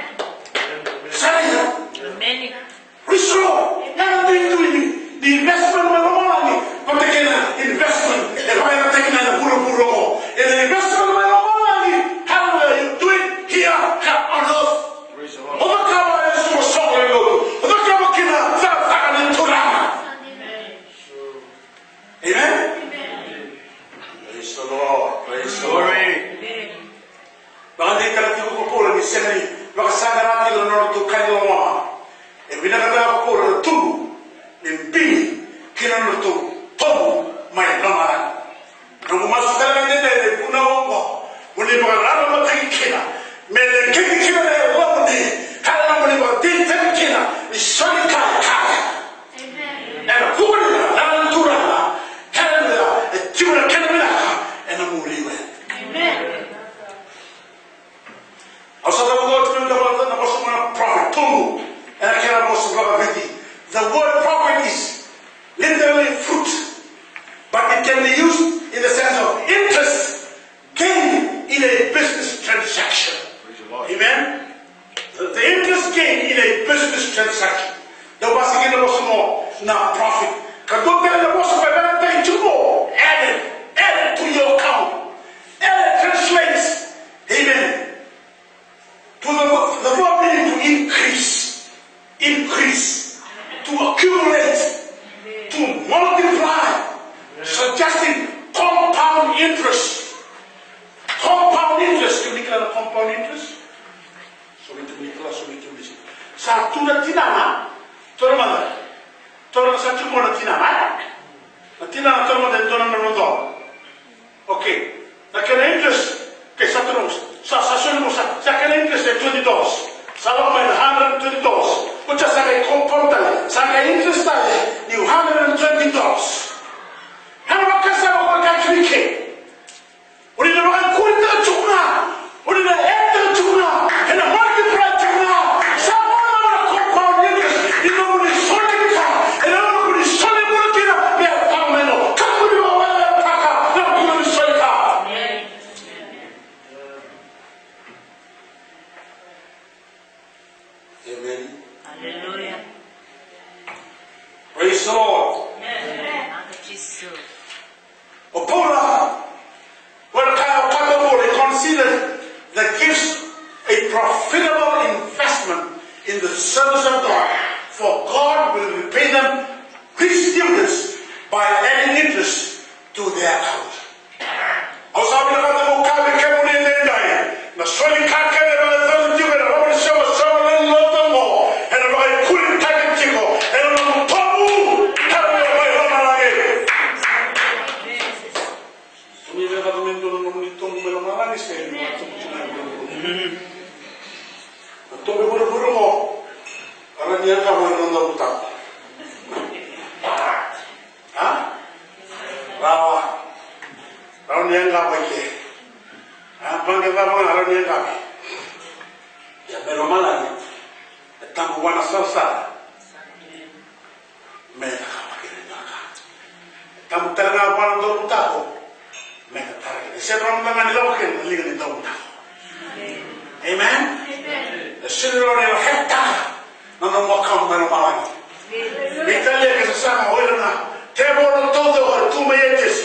Restore. Nothing doing the investment money. But again, investment. If I am taking an Puro, and an investment money, how will you do it here on earth? Overcover is so solid. Overcover can and Turana. Amen. Praise the Lord. Praise the Lord. Bagaimana kita tiba kupul di sini, bagaimana nanti lorong tu kayu lama. Bila kita kupul tu, mimpi kita lorong tu, tahu main lama. Kalau masuk dalam ini dari punau ko, boleh berada macam kita. Melengkek kita dari lama ni, kalau boleh bertindak kita, Soli Sunday. And a poor and Turana, Canada, a Tura Canada, and a Muriwe. Amen. Also, the word prophet, Tungu, and I cannot also with it. The word prophet is literally fruit, but it can be used in the sense of interest gained in a business transaction. Amen. The interest gained in a business transaction. The was again was more now profit. Because there was added to your account. Added translates, amen, to the word meaning to increase, to accumulate, to multiply. satu na tinama, toro mana, toro satu mo na tinama, na tinama toro mo den toro na rondo. Okay, na kena interest ke satu nos, sa sunu mo sa kena interest $20, salah main $120, ucap saya komportal, saya interest tadi, ni $120. Hana makasa mo magkakrike, uli na makakulita chukna, uli na ekta chukna, hana multiply chukna. Praise the Lord. Opola, when Kakapole considered the gifts a profitable investment in the service of God, for God will repay them rich dividends by adding interest to their account. Ang sabi na kata mo, kabi kayo muli nenday, na Soli kaka na mga zaliti ko na ramon siya masama ng lotong mo, and ang mga kulit kakit chiko, and ang mga tabu, kaya may rama lagi. Sumili na kami doon nung itong malamangis kayo, at tuloy buro-buro mo, karaniyan ka mo yung nabutak. Ha? Rawa. Rawa niyan ka ba ike? Ha? Pangkita mga rawa niyan ka ba? Ya, pero malagi. At tamuwa na salsa. May nakapakirin na ka. At tamu talaga ako ng dalutako. May kataragin. Siya naman naman nilawakin. Naligan ng dalutako. Amen? Sinilo nila hekta. Nanamwakang malagi. Italia que se llama hoy na temo todo tu me eches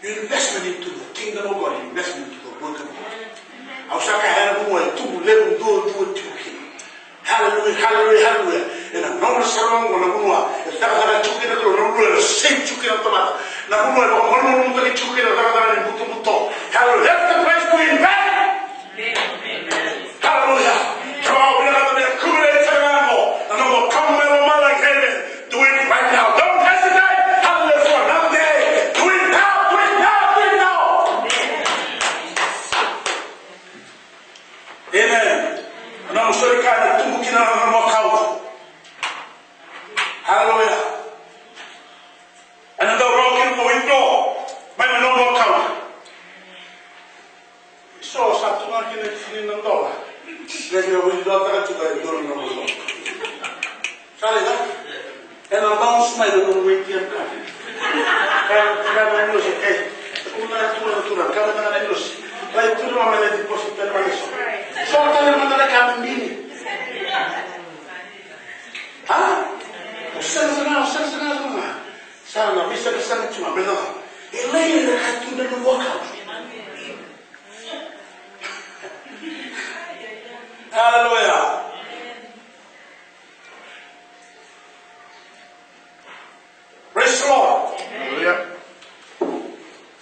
investment into the kingdom of God, investment into the work of God. Hallelujah, hallelujah, hallelujah. And I'm not strong when I'm going to chuki na to same chuki na tomata. Na munwa na kono munwa ni chuki na takatara ni buto buto. Hallelujah. That's the place to invest. Hallelujah. Come on, we have to accumulate time. And I'm going to come like heaven. Do it right now. Don't hesitate. Hallelujah for another day. Do it now, do it now, do it now. Amen. And I'm sorry, God, to book in another account. Hallelujah. And the broken window, may no more count. So, sa tuwa kinitinin ng dola. Lagi yung window at saka yung doon ng mga. Sali na? And ang bounce may doon ng weekend na. Kaya na nyo siya, eh, una na tuwa, kaya na nyo siya. Kaya ito naman may na-deposit na naman iso. So, tayo naman na kami bini. Ha? Sana. Sana, bisa kesana cuma benar. Ini dekat tu dan wakaf. Hallelujah. Praise the Lord. Hallelujah.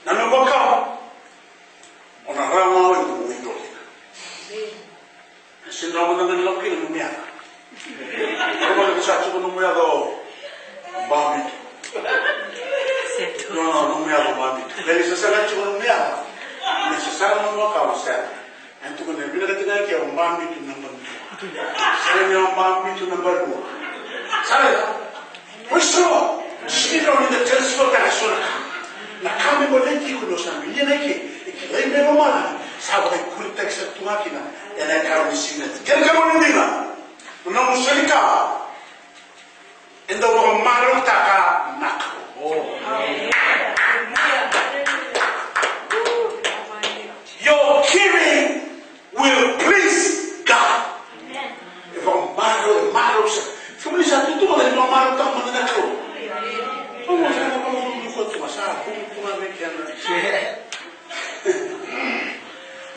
Nama wakaf. Orang ramai itu mungkin. Sindrom dengan lelaki dunia. Kalau kita cakap dunia tu. Bambito. No me hago bambito. Le necesita chico no me hago. Necesita no me hago usted. Entonces cuando el que tiene que un bambito number 2. Será un bambito number 2. Será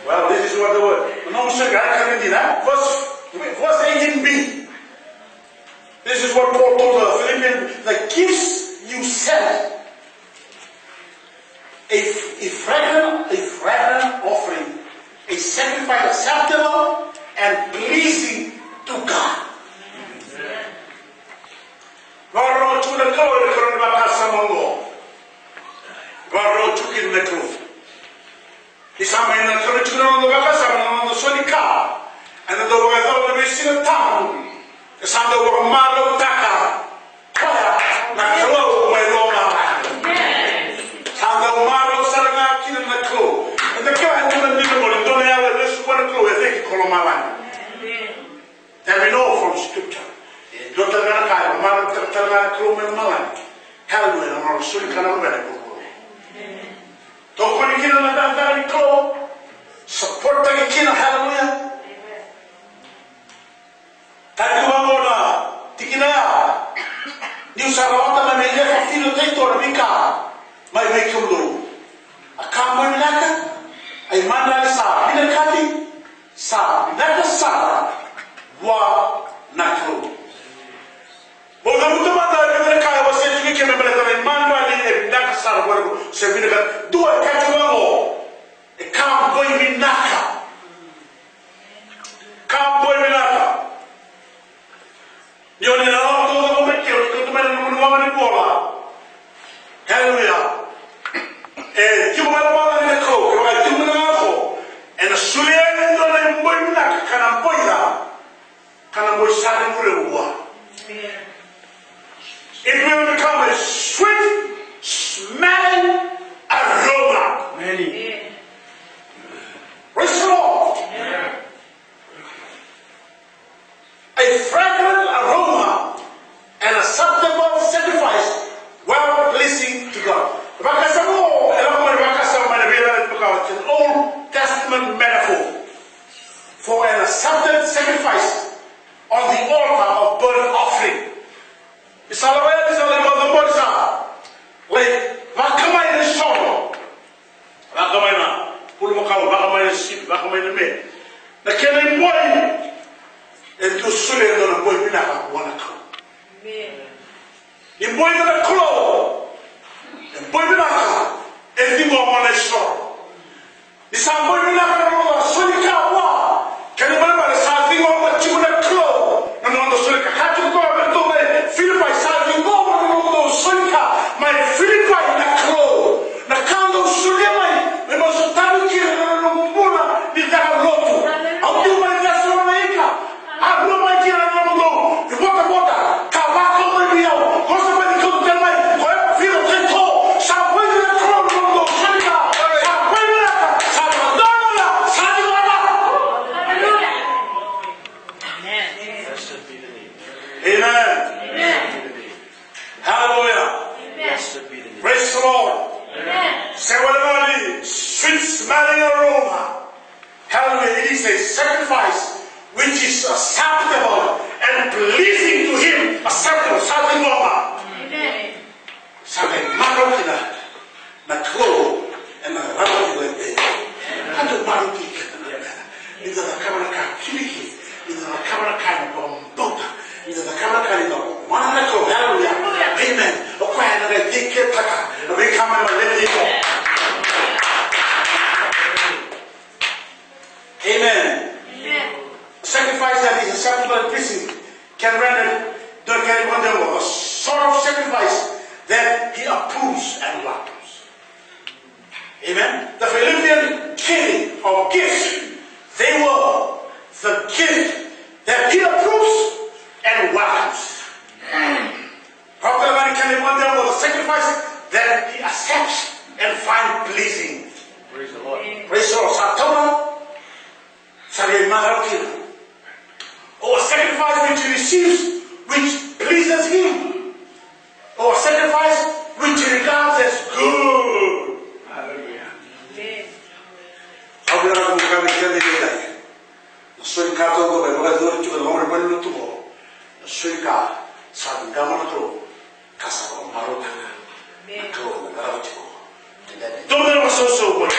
Well, this is what the word. Verse 18b. This is what Paul told the Philippians. The gifts you send, a fragrant offering, a sacrifice acceptable and pleasing to God. Varo chuna kau le koron bakasa mongo. Varo chukin le kau. Isama ina koron chuna mongo bakasa mongo Soli ka. Anda do wa do le sina tamu. Isama do wa malo taka. Kaya na kau mai Roma. Sanda malo saranga kina na kau. Anda kaya anda ni mo le do le ala le suwana kau e te kolomalan. That we know from scripture. Don't tell me I can't. Tell me I can't. Hallelujah. I'm Soli Sunday. Don't put it in the clothes. Support the king. Hallelujah. Thank you, Lord. Tikina. New Sarata, my left feel take to Rika. My way come low. A common laka. A man like Sa. In a cutting. Sa. That is Sa. Wa Nakro. Well, the Mutamata Kaya was said to me, and manually a Nakasar, Sevilla, do a catalogo. A calm boy in Naka. Calm boy in Naka. You're in a lot of the woman, you go to the woman in Bola. Hallelujah. And you were one in the coat, or I do know. And a Sulian and boy in Naka, can I boy that? Can I boy Saturn River? It will become a sweet, smelling aroma. Many. Praise the Lord. A fragrant aroma and acceptable sacrifice, well pleasing to God. An Old Testament metaphor for an accepted sacrifice on the altar of burnt offering. It's all about the body. Like, Vakamai is short. Vakamai, Pulmaka, Vakamai is sheep, Vakamai the men. The Kenyan boy, and to Suli and the boy, Pinaka, one o'clock. In boy, the crow, and boy, Pinaka, and the woman is short. The Sam boy, Pinaka, Suli Kawa. Can you remember the Salving of the Chimuna Crow? And on the Sulika, had to go and do my Philippi Salving over the Sulika, my Philippi in the Crow. The Kando Sulimai, we must tell you, Muna, the Dagalotu. I'll do my Nassauika. I'll do my Kirano, the water, Kavako, my Rio, Cosabay, Kotamai, whoever feels it all, shall win the Crow, Sulika, shall win that, Salvador, Salvador. Amen. Amen. Hallelujah. Amen. Praise the Lord. Amen. Say whatever sweet smelling aroma. Hallelujah. It is a sacrifice which is acceptable and pleasing to Him. Acceptable. Something aroma. Amen. Something marokina. Na klo and na ramakina. Hado marokina. Into the camera car. Kimiki. Into the camera car. Bombota. Into the camera car. Wonderful. Hallelujah. Amen. Okay, and I take it. We come and let it go. Amen. Amen. Sacrifice that is acceptable and pleasing can render don't carry one day a sort of sacrifice that He approves and welcomes. Amen. The Philippian king of gifts, they were the gift that He approves and welcomes. Prophet American one day was a sacrifice that He accepts and finds pleasing. Praise the Lord. Praise the Lord. Satana. Or a sacrifice which He receives, which pleases Him. Or a sacrifice which He regards as good. Hallelujah. How can I come and tell you that? The swing cat over the weather to the Lord when you to the swing cat, San Gamonaco, Casabo, Marota, Macro, Garotico, Don't know so much.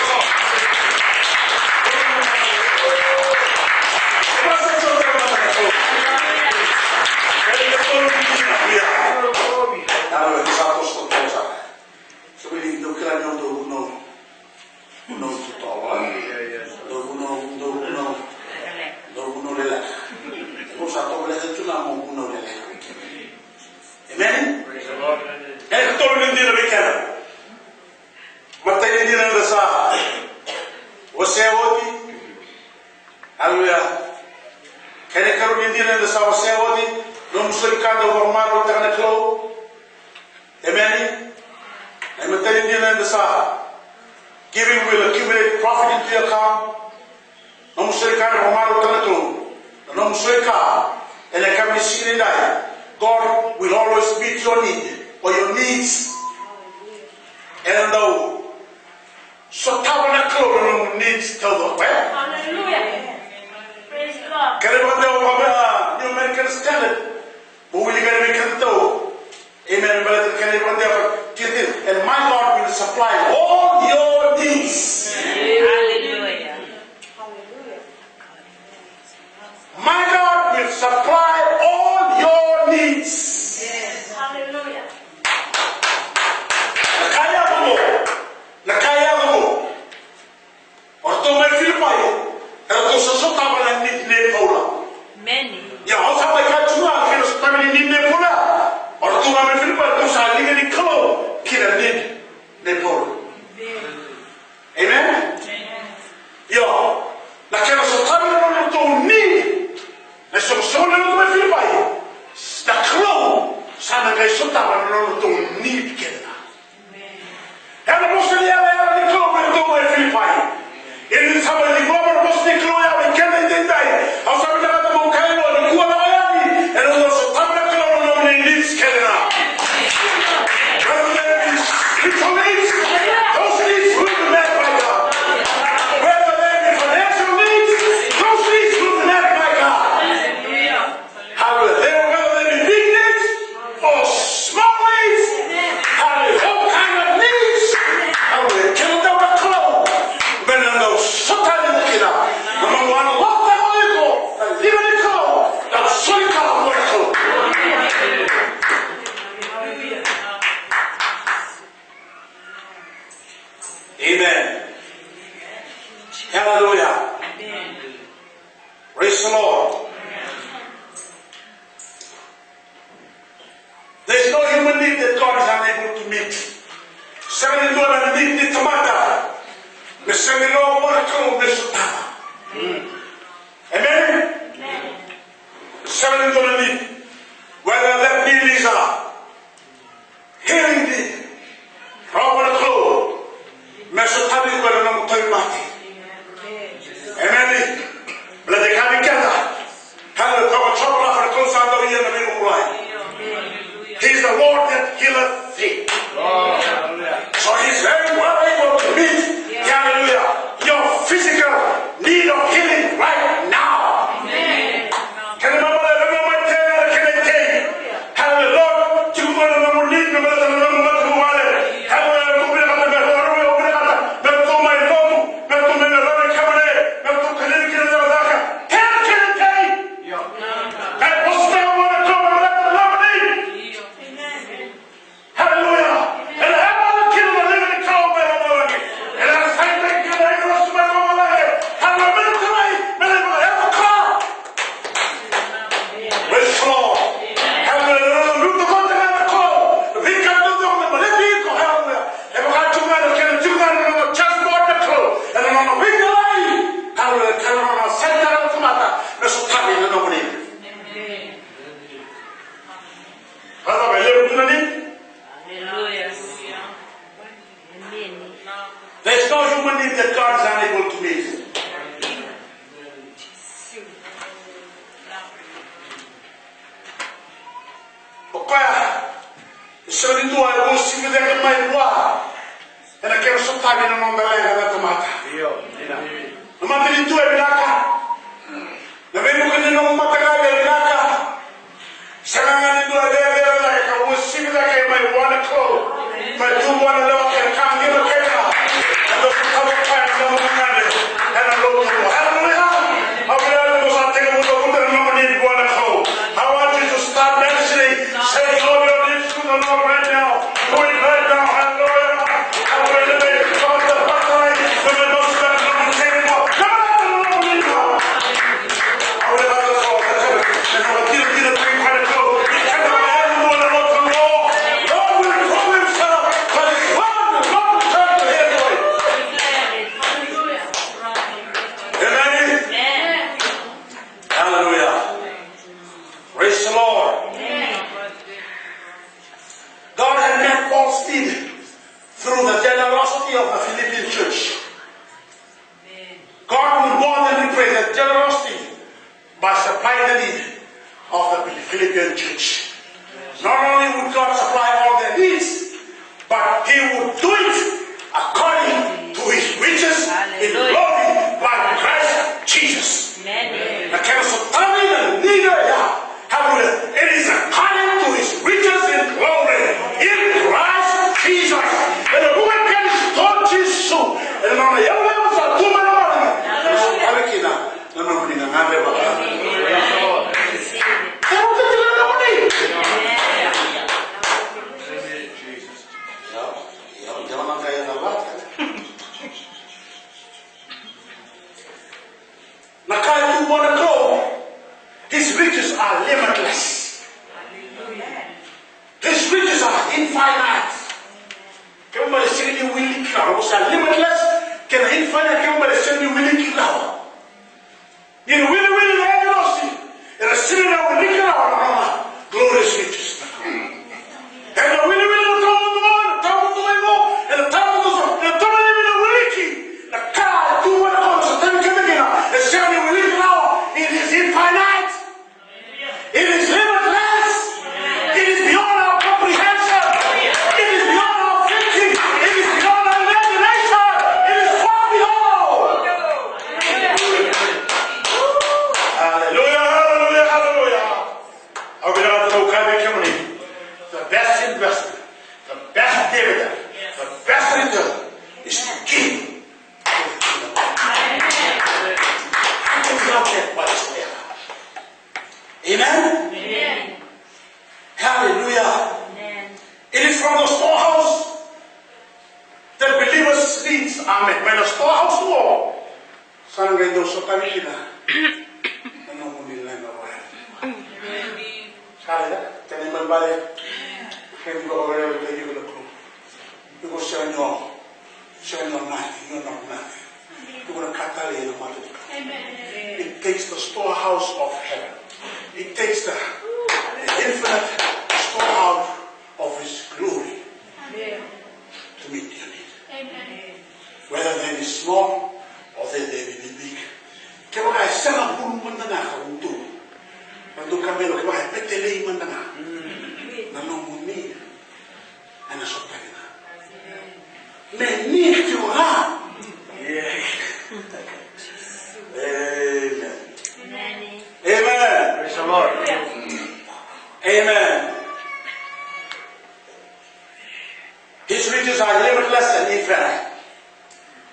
Giving will accumulate profit into your account. No musika na romaro tanaklo. No musika. And I can be seen in that. God will always meet your need or your needs. And though so tabernacle no needs till the way. Hallelujah. Praise God. Can you American standard? Who will you get make it though? Amen. And my God will supply all your needs. Hallelujah. My God will supply all your needs. Yes. Hallelujah. Nakaya Orto me Filipayo. Erto sosota bala need Paula. Many. Ya hosa ba ka chua kino stamini need Paula. Orto me Filipayo ko sa liga ni kalo kina need Paula. Amen. Yo, nakaya sotana no to need. Na sosona no me Filipayo. Sta kalo sana ga sotana no to need kena. Ela mostra ela de como eu estou em Filipai. Ele sabe de como eu posso de como eu quero entender. Ao saber da mão caindo de como ela é, ela não só sabe que ela não nem diz que ela. Those needs will be met by God. Whether they be financial needs, those needs will be met by God. Hallelujah. Whether they be big needs or small needs, hallelujah. All kind of needs. Hallelujah. Can you tell the clothes? When I know sometimes you get up. I'm going to walk that way you go. Leave it go. Now Soli Sunday. Amen. Hallelujah. Praise the Lord. There's no human need that God is unable to meet. Seven in one and need the tomato. The seven in all one clone, the sotama. Amen. Seven in one need. Whether that need is a healing need, proper clone. Mesotami kwa na mtoi mati. Amen. Blade kami kenda. Hello, kwa chokla for close and the na mimi kulai. He's the Lord that healeth thee. So he's very well able to meet, hallelujah, your physical need of healing right now. Amen. Can you remember that? Can I tell you? Hallelujah, Lord, you want to know need, no matter the number of money. Hallelujah. There's no human need that God is unable to meet. Opa, se eu não é o se me der mais boa, ela quer só estar no nome da lei da tomata. Não manda ele tu é vilaca. Não vem porque não mata galera é vilaca. Se ela não é ver ela que o se me der mais boa na cor, mas tu boa na loja que cambia no que generosity of the Philippine church. God will more than repay the generosity by supplying the need of the Philippine church. Not only would God supply all their needs, but He would do it according to His riches in glory by Christ Jesus. It is according to His riches in glory in Christ Jesus. And the woman can start Jesus. And on the other levels are two men. You want to go, His riches are limitless. His riches are infinite. Kembali sini willing kau, usah limitless, kena infinite kembali sini willing kau. Ini willing lagi losi, era sini na willing kau orang glorious riches. Era willing tahu mo, era tahu ni willing ki, na kau tu mana kau setan kena, sini willing kau. It is infinite. It is limitless. It is beyond our comprehension. It is beyond our thinking. It is beyond our imagination. It is far beyond. Hallelujah, hallelujah, hallelujah. Our beloved community, the best investment, the best dividend, the best return is to give. Amen? Amen. Hallelujah. Amen. It is from the storehouse that believers' needs are met. When the storehouse war, saan ganda sa kanila, nanungunin lang ako. Sabi na, taniman balik, hindi ko kagaya ko tayo ko. Iko sa inyo natin, yun ang natin. Iko na katali ng matutuka. It takes the storehouse of heaven. It takes the infinite storehouse of His glory to meet your need. Whether they be small or they be big. Kaya kaya sana bulungan na nga kaunto. Nandun kami lo kaya petelay man na nga. Nanumuni. Ay nasokta na. May need you ha. Amen. Amen. Praise the Lord. Amen. His riches are limitless and infinite.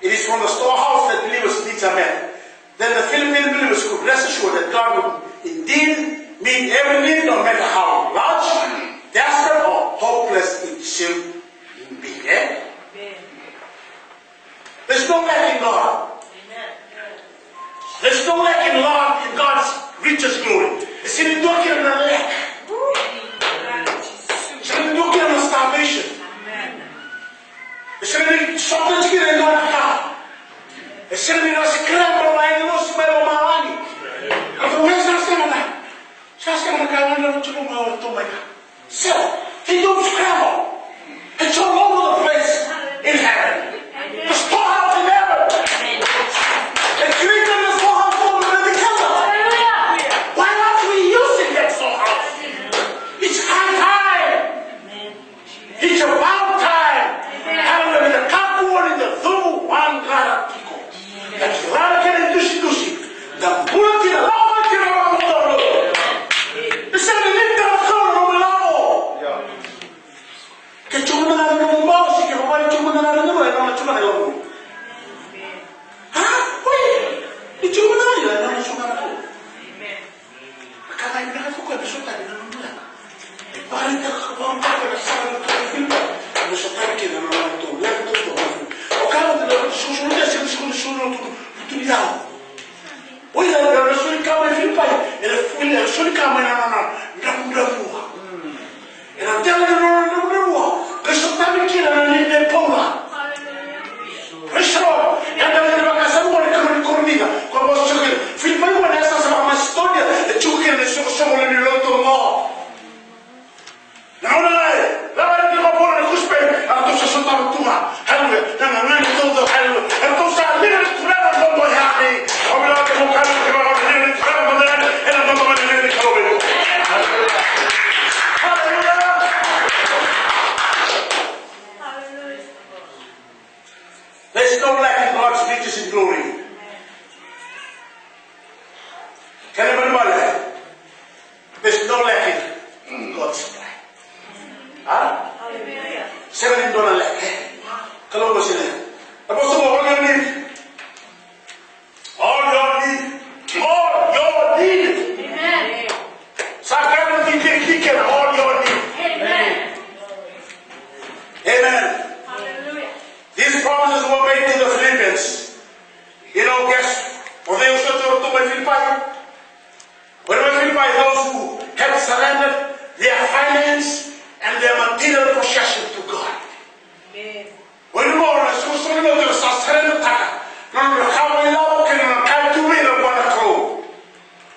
It is from the storehouse that believers' needs are met. Then the Philippine believers could rest assured that God would indeed meet every need, no matter how large, desperate, or hopeless it seemed to be. There's no lack in God. There's no lack in love in God's riches glory. Sinidukir na lack. Sinidukir na starvation. Sinidukir na nakaka. Sinidukir na scramble na ino si Melo Mawani. Ako ngayon sasama na. Sasama na kaya na ito mga tumay ka. So, he don't scramble. It's all over the place in heaven. The storehouse in heaven. The creator in the storehouse over the kingdom. Why not we using that storehouse? It's high time. It's about time. Hallelujah. The kapuan in the thumu one gara tiko. That's rara kena dusi. The bullet in the lava kena orang motor. It's a little bit of color on the lava. Kecuma na ng bawa si kaya cuma na ng ano na cuma na lang. Ha? Woi, cuma na lang cuma na lang. Kaya na ako ko episode tadi na lang. Paling ka kawan ka sa film. Ano sa kanya na naman to. Lahat to. O kaya na susunod na susunod to niya. Woi, na susunod ka may film pa. Ele film susunod ka may na damu. Ela tela na Kristo tabi kila na nile pola. Kristo, yanda na bakasamu na kormiga. Kwa boss chukile. Filma mo na sa sama historia de chukile de somo le loto mo. Na ona la ni ko pola na kuspe, a to se sota tuma. Hallelujah. Na Seven dollar like kalau bos ini. Apa semua orang need? All your need. Amen. Sekarang dikir all your need. Amen. Amen. Hallelujah. These promises were made to the Philippians. You know, guess when they used to Philippi. When Philippi, those who have surrendered their finance and their material possession to God. When you more, so you know, there's a surrender. No, how we love can not do it on one crow.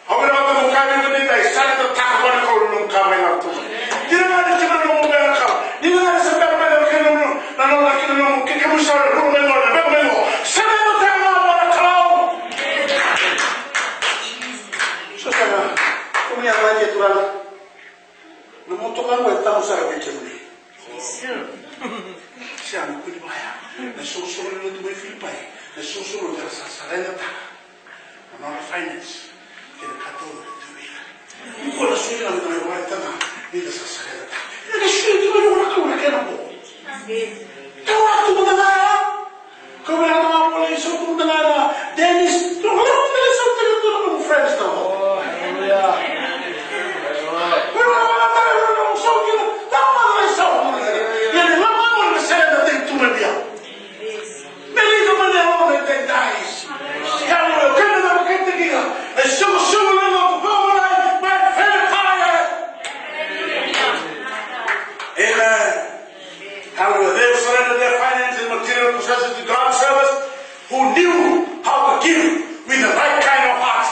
How we love the Mukabi when they surrender one crow, no coming out to me. You know, I didn't know where to come. You know, it's a better man of Kingdom. No, I can know, kick him sorry, room and on the Bembo. Surrender one crow. So, come here, my dear. No more to come with Thomas with me. Siamo qui di Baia, nessuno solo non deve filmare, nessuno solo deve sarà non ha finance, che è cattolico di vita. In quella sera non deve guardare ma deve sarà e nessuno deve guardare che non può. E ora tu non vai, come la mamma le sono tu non vai, Dennis, non le sono tu non friends no. Alleluia. Who knew how to give with the right kind of heart.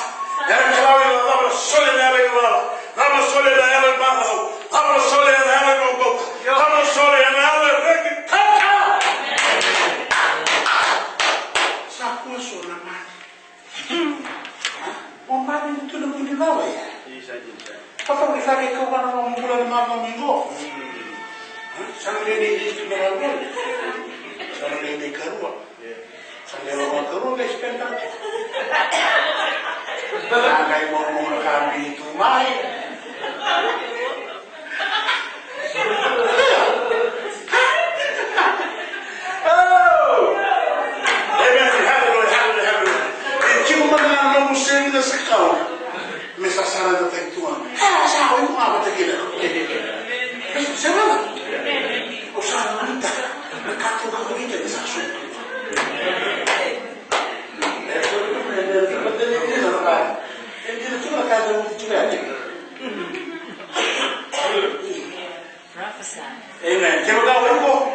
Amen. Che lo dà un po'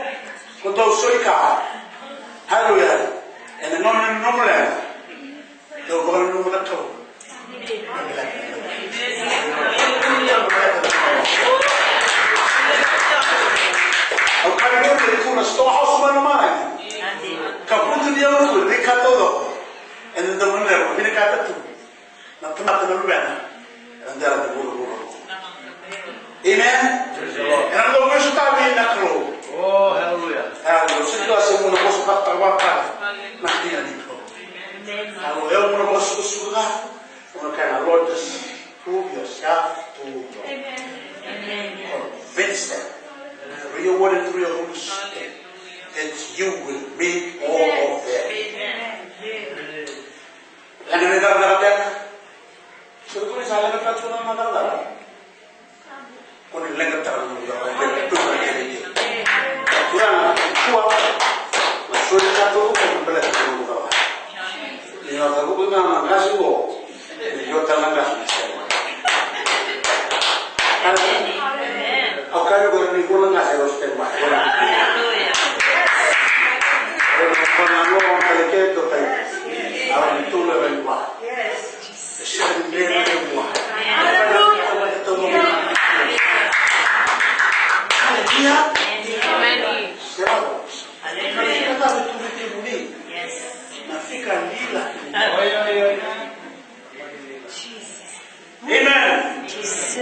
con il suo capo. Hallelujah. E non voleva. Lo vuole non voleva tutto. Ho capito che tu non sto a fare mai. Capito di lavoro, ne cata dopo. E non devo andare, viene cata tu. Non ti mette nel bene. E andare a lavoro. Amen. E non devo stare in accro. Oh, hallelujah. Hallelujah. Se tu sei uno posso fare ma dia di pro. Allora, è uno posso sull'ato. Uno che ha Lord, prove yourself to God. Amen. Convince them through your word and through your Holy Spirit that you will make all of them. And then so tu sai la faccio una mandata. Con il lengo tra Kurang kuat, masuk satu pun berat tu kawan. Ini aku pun nak ngasih go, ini jual ngas macam. Aku kan juga ni pun ngasih harus tembak. Kalau nak orang kaya tu tak, orang itu lebih kuat. Sesuatu dia lebih kuat. Dia Amen.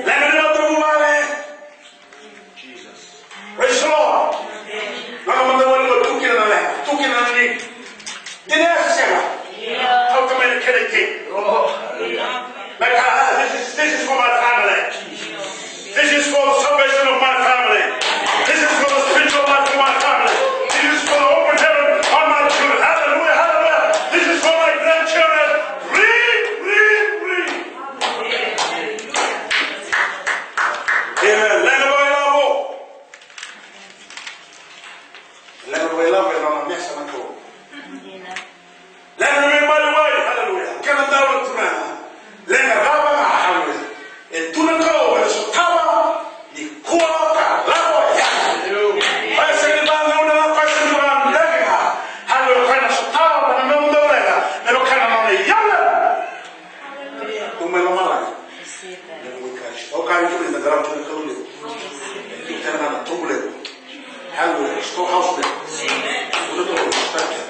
Let me know the woman. Jesus. Praise the Lord. Now I'm the one who took it on the land. Took it on the knee. Didn't ask Sarah. How come I can't take? This is for my family. This is for the salvation of my family. This is for the spiritual life of my Hallelujah. Storehouse there. Udah tuh start ya.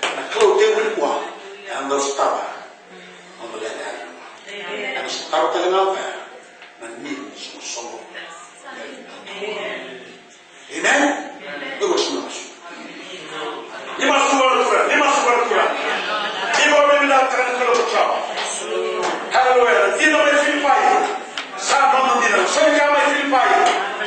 Nah kalau dia udah kuat, yang harus tabah, membeli ada. Harus taruh telenga apa? Nanti semua. Amen. Itu semua. Ini masuk berkurang. Ini baru bilang terang kalau bercakap. Hallelujah. Dia namanya Filipai. Sama dengan dia. Saya kami Filipai.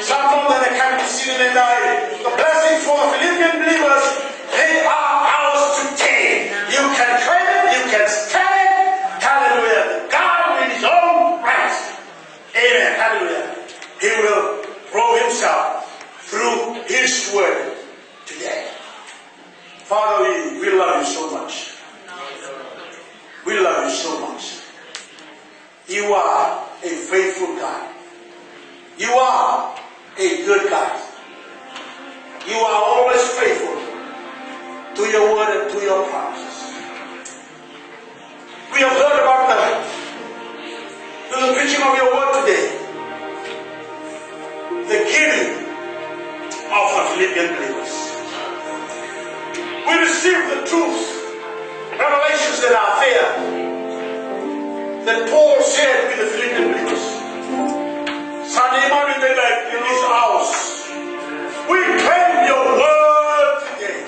Some of them can be seen and die. The blessings for the Philippian believers, they are ours today. You can claim it, you can stand it. Hallelujah. God in His own right. Amen. Hallelujah. He will grow Himself through His word today. Father, we love you so much. We love you so much. You are a faithful God. You are a good God. You are always faithful to your word and to your promises. We have heard about the preaching of your word today. The giving of the Philippian believers. We receive the truth, revelations that are there, that Paul shared with the Philippian believers. Sunday morning they like in this house. We claim your word today.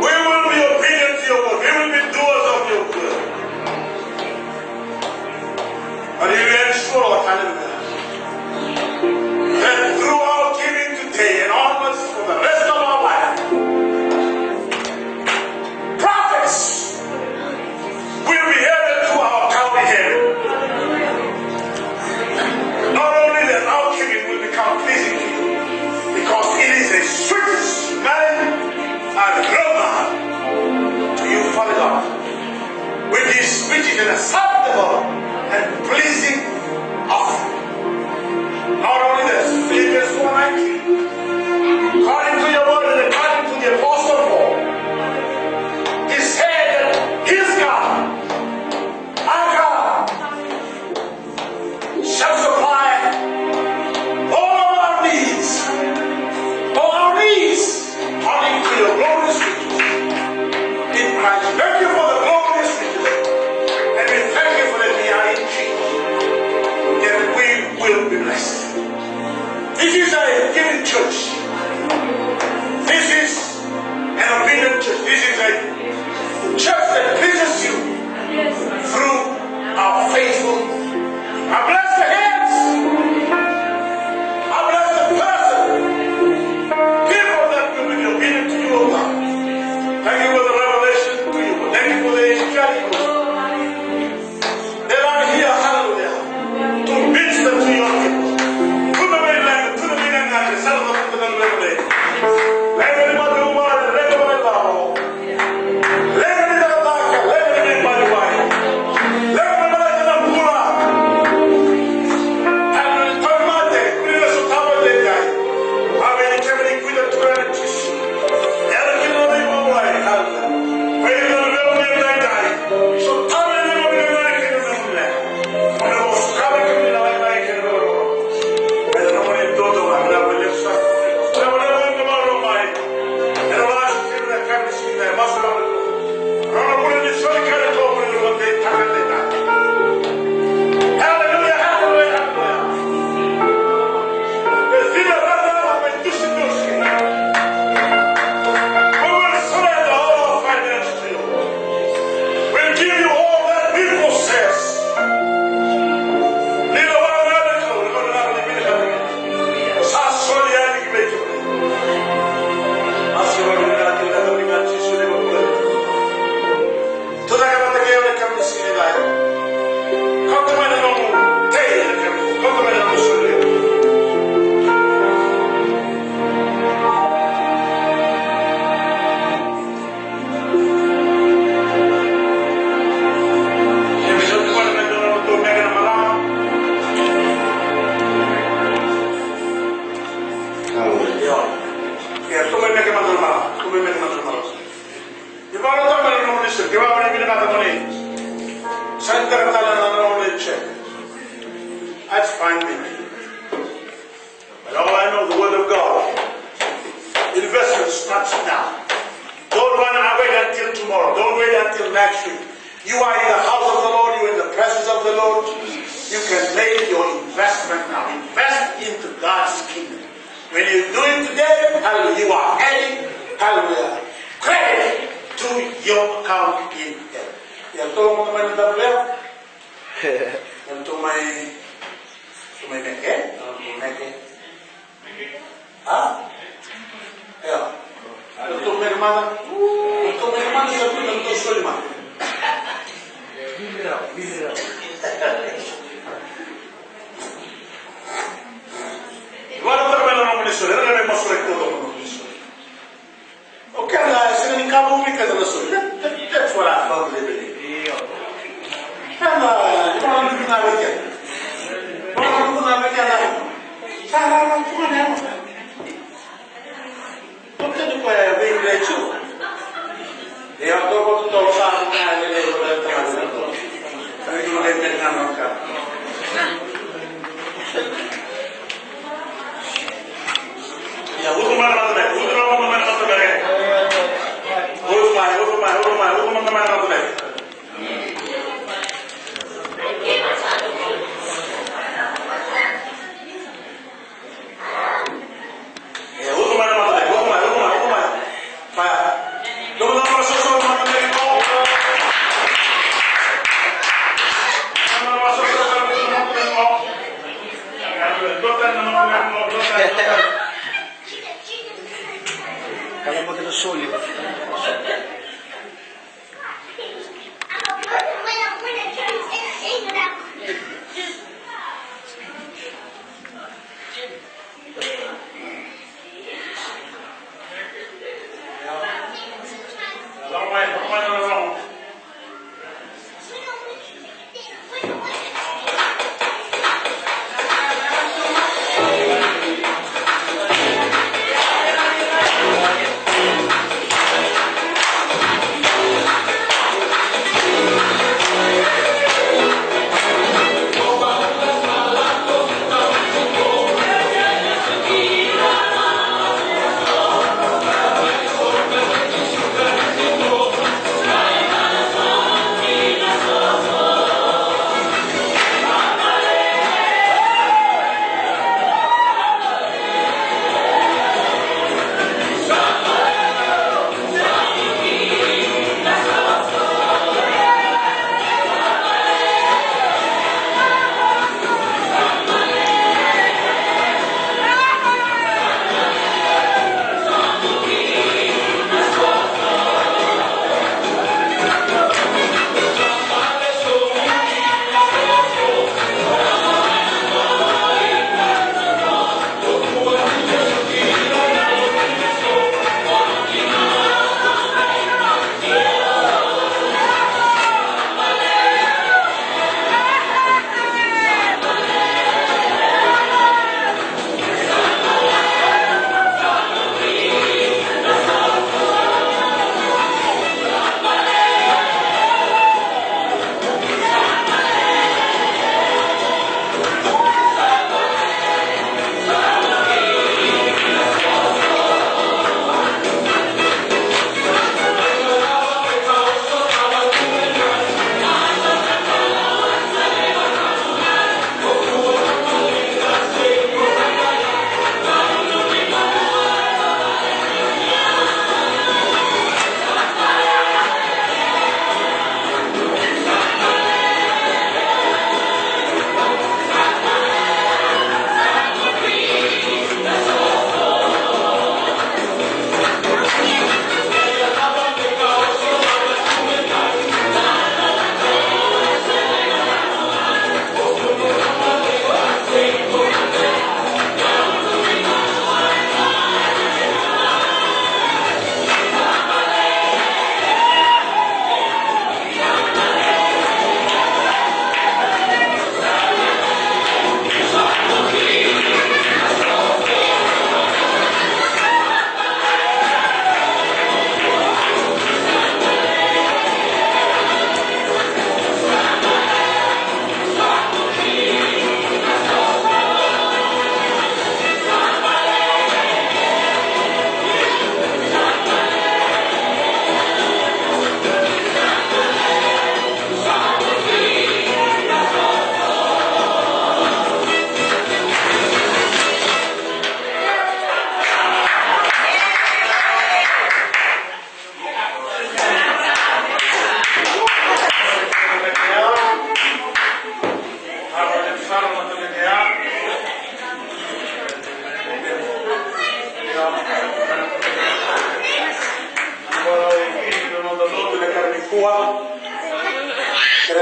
We will be obedient to your word. We will be doers of your word. But you ensure, hallelujah, that through our giving today and onwards for the rest of our life, prophets will be headed to our county heaven. Not only that, our giving will become pleasing to you, because it is a sweet smelling aroma to you, Father God, which is an acceptable and pleasing offering. Not only that, Philippians 4:19, according to your word and according to the Apostle Paul, he said that his God, our God, shall supply all of our needs, according to your glorious riches in Christ. Thank you for the glorious riches, and we thank you for that we are in Jesus, that we will be blessed. This is a giving church. This is an obedient church. This is a church that pleases you through our faithful. I bless the hands. I bless the person. People that will be obedient to you, O God. Thank you for the revelation to you. Thank you for the angelic. That are here, hallelujah, to minister to your people. To the mainland, to the mainland, the son of the revelation. Let everybody who wants, let everybody love. Let everybody like, let everybody wife. Let everybody in the poor. And tornate, quindi su tavola dei gai. Avete che venire qui da trovare tissue. E alla fine non devo volare, calma. Poi non devo venire dai gai. Su tavola devo venire che non devo venire. Non devo scavare che mi dà mai che non devo. E non voglio tutto, ma devo venire su. Devo venire mai. E non lascio che la carne si vede, ma solo non ho pure di soli che le copre le volte tagliate. Hallelujah, hallelujah, hallelujah. E fino a parlare per tutti. We will surrender all our finances to you. We'll give you all that we possess. Nilo va a dare il cuore, non la devi vedere. Sa soli anni che vedi. Ma se vuoi vedere che la prima ci sono pure. Tutta la volta che io le cambio si dai. Quanto me ne non te le cambio, quanto me ne non solo io. E mi sono quando me non torno a malama. Io. Che tu me ne che mando malama, tu me ne mando malama. Io vado a tornare non dice che va a venire nata con lei. Senta che non le check. That's fine with me. But all I know, the word of God starts now. Don't run away until tomorrow. Don't wait until next week. You are in the house of the Lord. You are in the presence of the Lord. You can make your investment now. Invest into God's kingdom. When you do it today, hallelujah, you are adding, hallelujah, credit to your account in heaven. Yang tolong teman-teman kita beliau. Yang tumai meke, meke. Ah? Ya. Untuk mana? Untuk mana saya pun untuk Soli mana? Bila. Guarda per me la nominazione, non è mosso il tuo nominazione. Ok, se ne incavo mica della Soli. That's what I found in the video. Allora, non mi dà perché. Non mi dà perché. Sarà come ne tutte di quelle vende giù. E dopo tutto lo sanno che le volete fare. Perché non è per non capo. Ya, hukuman apa tu? Hukuman apa tu? Hukuman apa tu? Ya, hukuman apa tu? Hukuman. Pak, kamu nak masuk ke rumah mana? Kamu masuk ke rumah mana? Kalau mo kita Soli.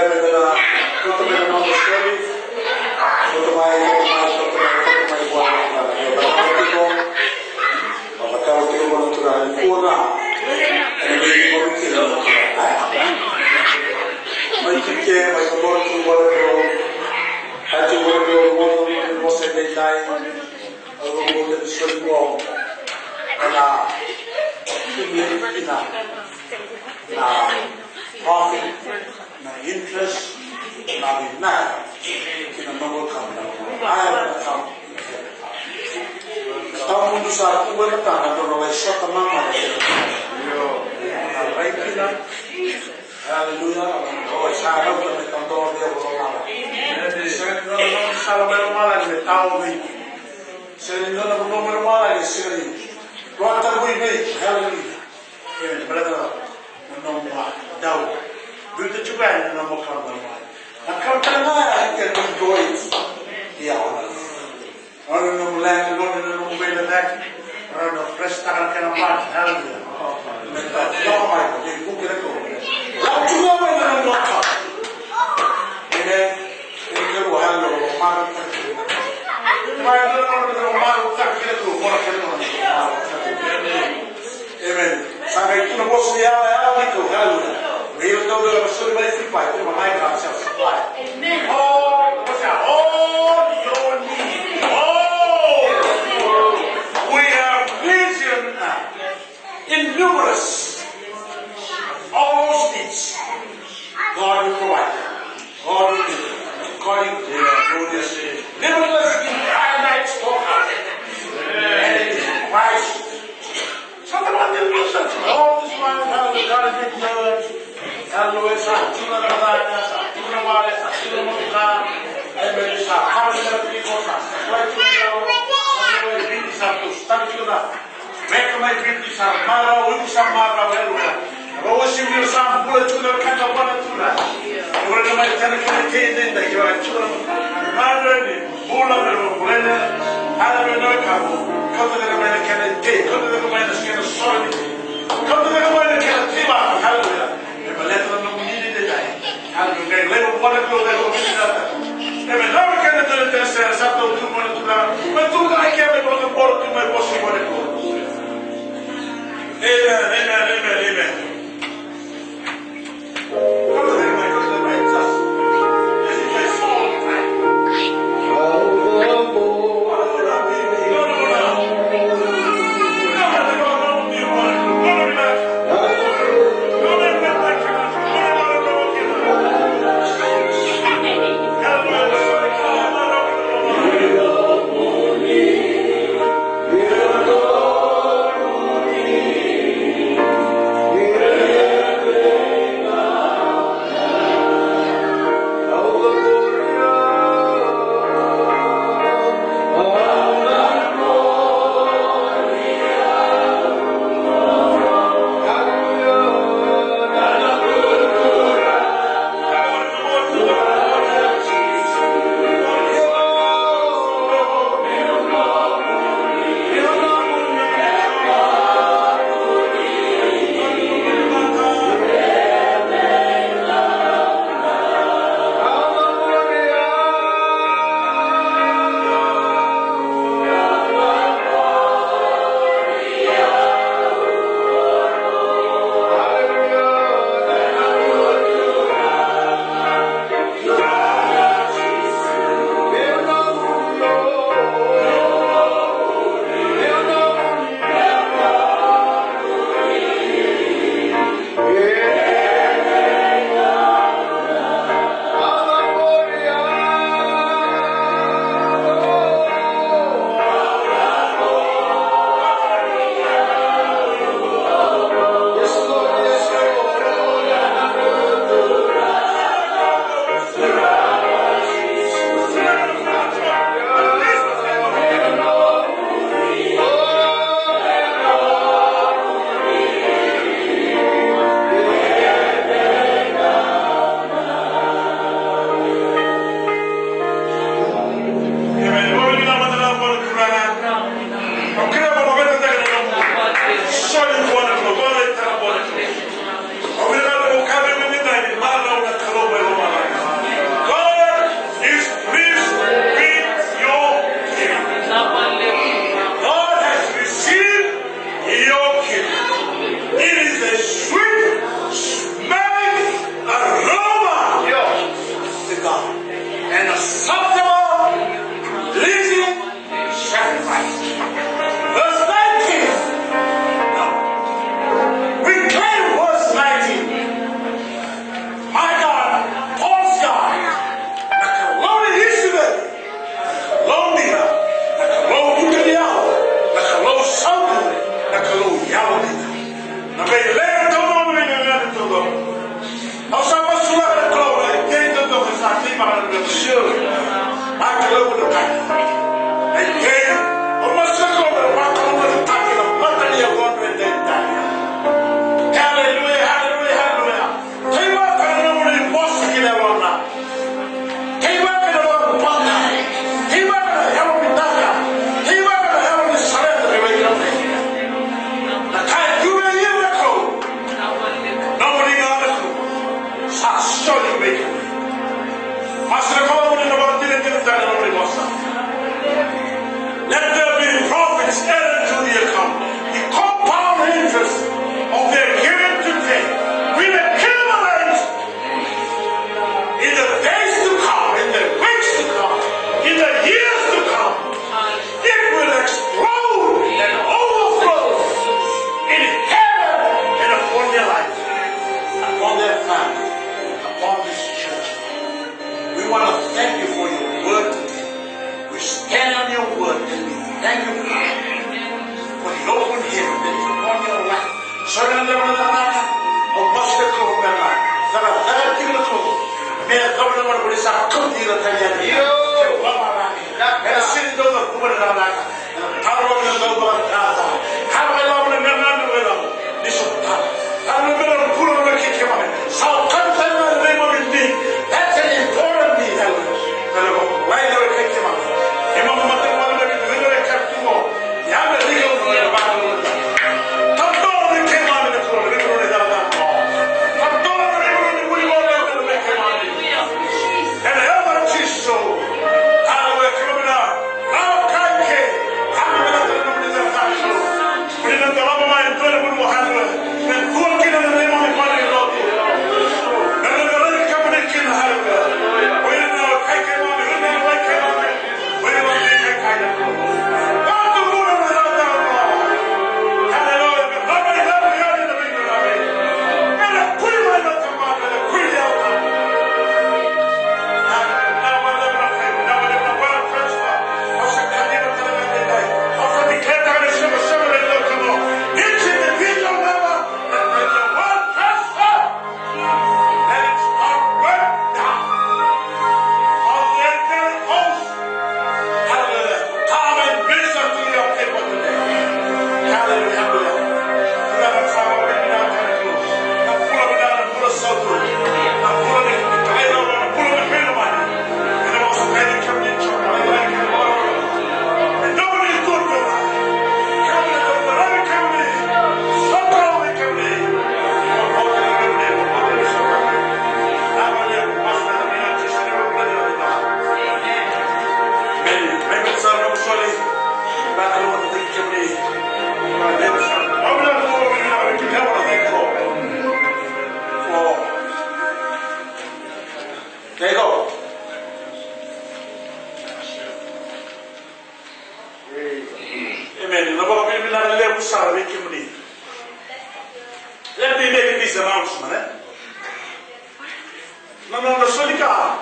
Soli Soalnya dalam anak, bos itu memang, sangat tinggal tu. Mereka kalau orang boleh sakit di ratanya dia, mereka sini tu tak kuat dalam anak. Kalau orang tu berkata, kalau orang memang memang disukkan, kalau memang pulang lagi kemana, sakit tanah memang ini, that's an important detail. Kalau lain orang kemana, memang mata orang itu orang kerja, yang berdiam orang bangun. Let me make this announcement. Nana Solika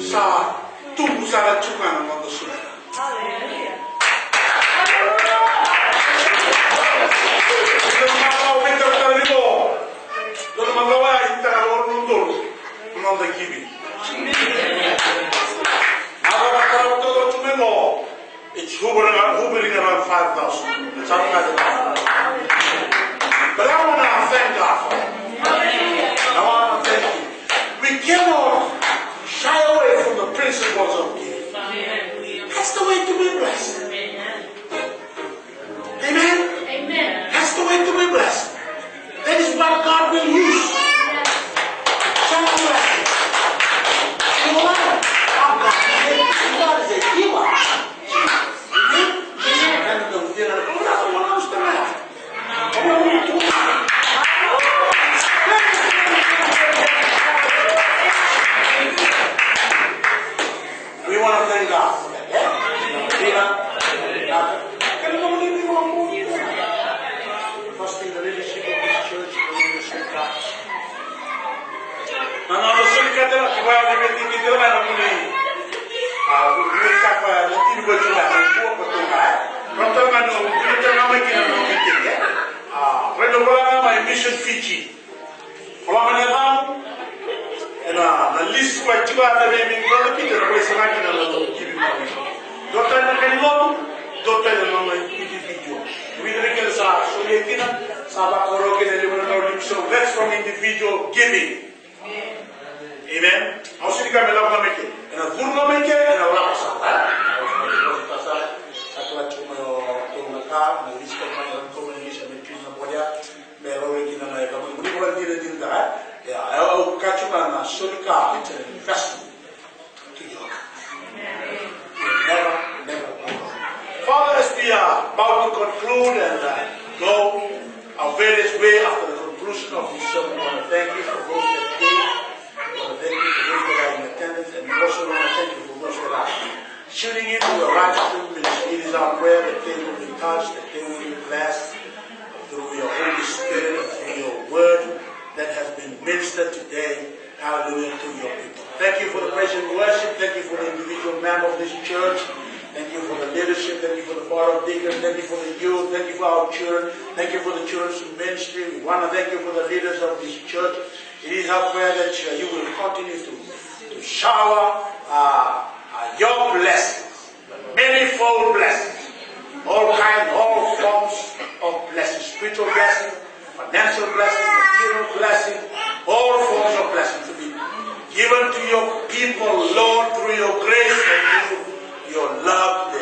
sa tunggu sa cuman nana Solika. Kalau kita terlibo, kalau mengawa kita orang mundur, menanda kimi. Apa kalau kita cuma mau, it's hovering around 5,000. It's not. But I want to thank God for it. I want to thank you. We cannot shy away from the principles of giving. That's the way to be blessed. Amen? Amen. That's the way to be blessed. That is what God will use. Shall we bless him? You know what? God is a giver. Amen? And the dinner. Oh, that's what I was doing. We want to thank God for that. Trusting the leadership of this church and the leadership of God. My mission Fiji. And the least quite to other baby, brother Peter, away some I can give you money. Don't tell them any more, don't tell them on individual. We reckon Soli Sunday, so that's from individual giving. Amen. How should you come along make it? And a good make it and a rapasa. I'll catch you on a Solika, it's an investment to you. Never. Father, as we are about to conclude and go our various way after the conclusion of this sermon, I want to thank you for those that came. I want to thank you for those that are in attendance, and we also want to thank you for those that are tuning in to the live stream. It is our prayer that they will be touched, that they will be blessed through your Holy Spirit and through your word that has been ministered today, hallelujah, to your people. Thank you for the praise and worship. Thank you for the individual member of this church Thank you for the leadership. Thank you for the board of deacons. Thank you for the youth. Thank you for our children. Thank you for the children's ministry. We want to thank you for the leaders of this church. It is our prayer that you will continue to shower your blessings, manifold blessings, all kinds, all forms of blessings, spiritual blessings, financial blessings, material blessings, all forms of blessings to be given to your people, Lord, through your grace and through your love.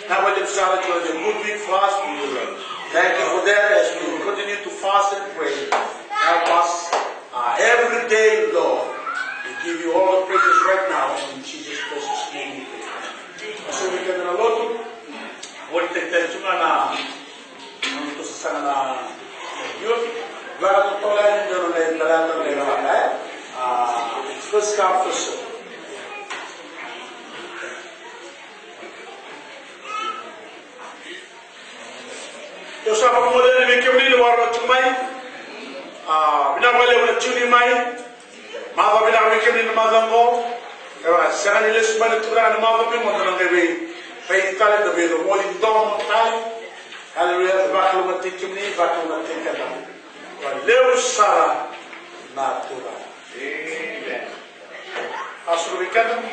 Now when it started, it was a good week for us. We will thank you for that as we continue to fast and pray. Help us every day, Lord. We give you all the praises right now in Jesus' precious name. So we can look what the tension na to sa na youth. Bago to lang yung it's first come first serve. Yo sa ko model ni kemni no waro tumay bina wale wala chuni mai ma ba bina mi kemni no mazango ewa sani les man tura no ma ba mi mo no ngebe pay kale do bedo mo li dom tal haleluya ba ko ma tikimni ba ko ma tikada wa lew sara natura amen asru bikadam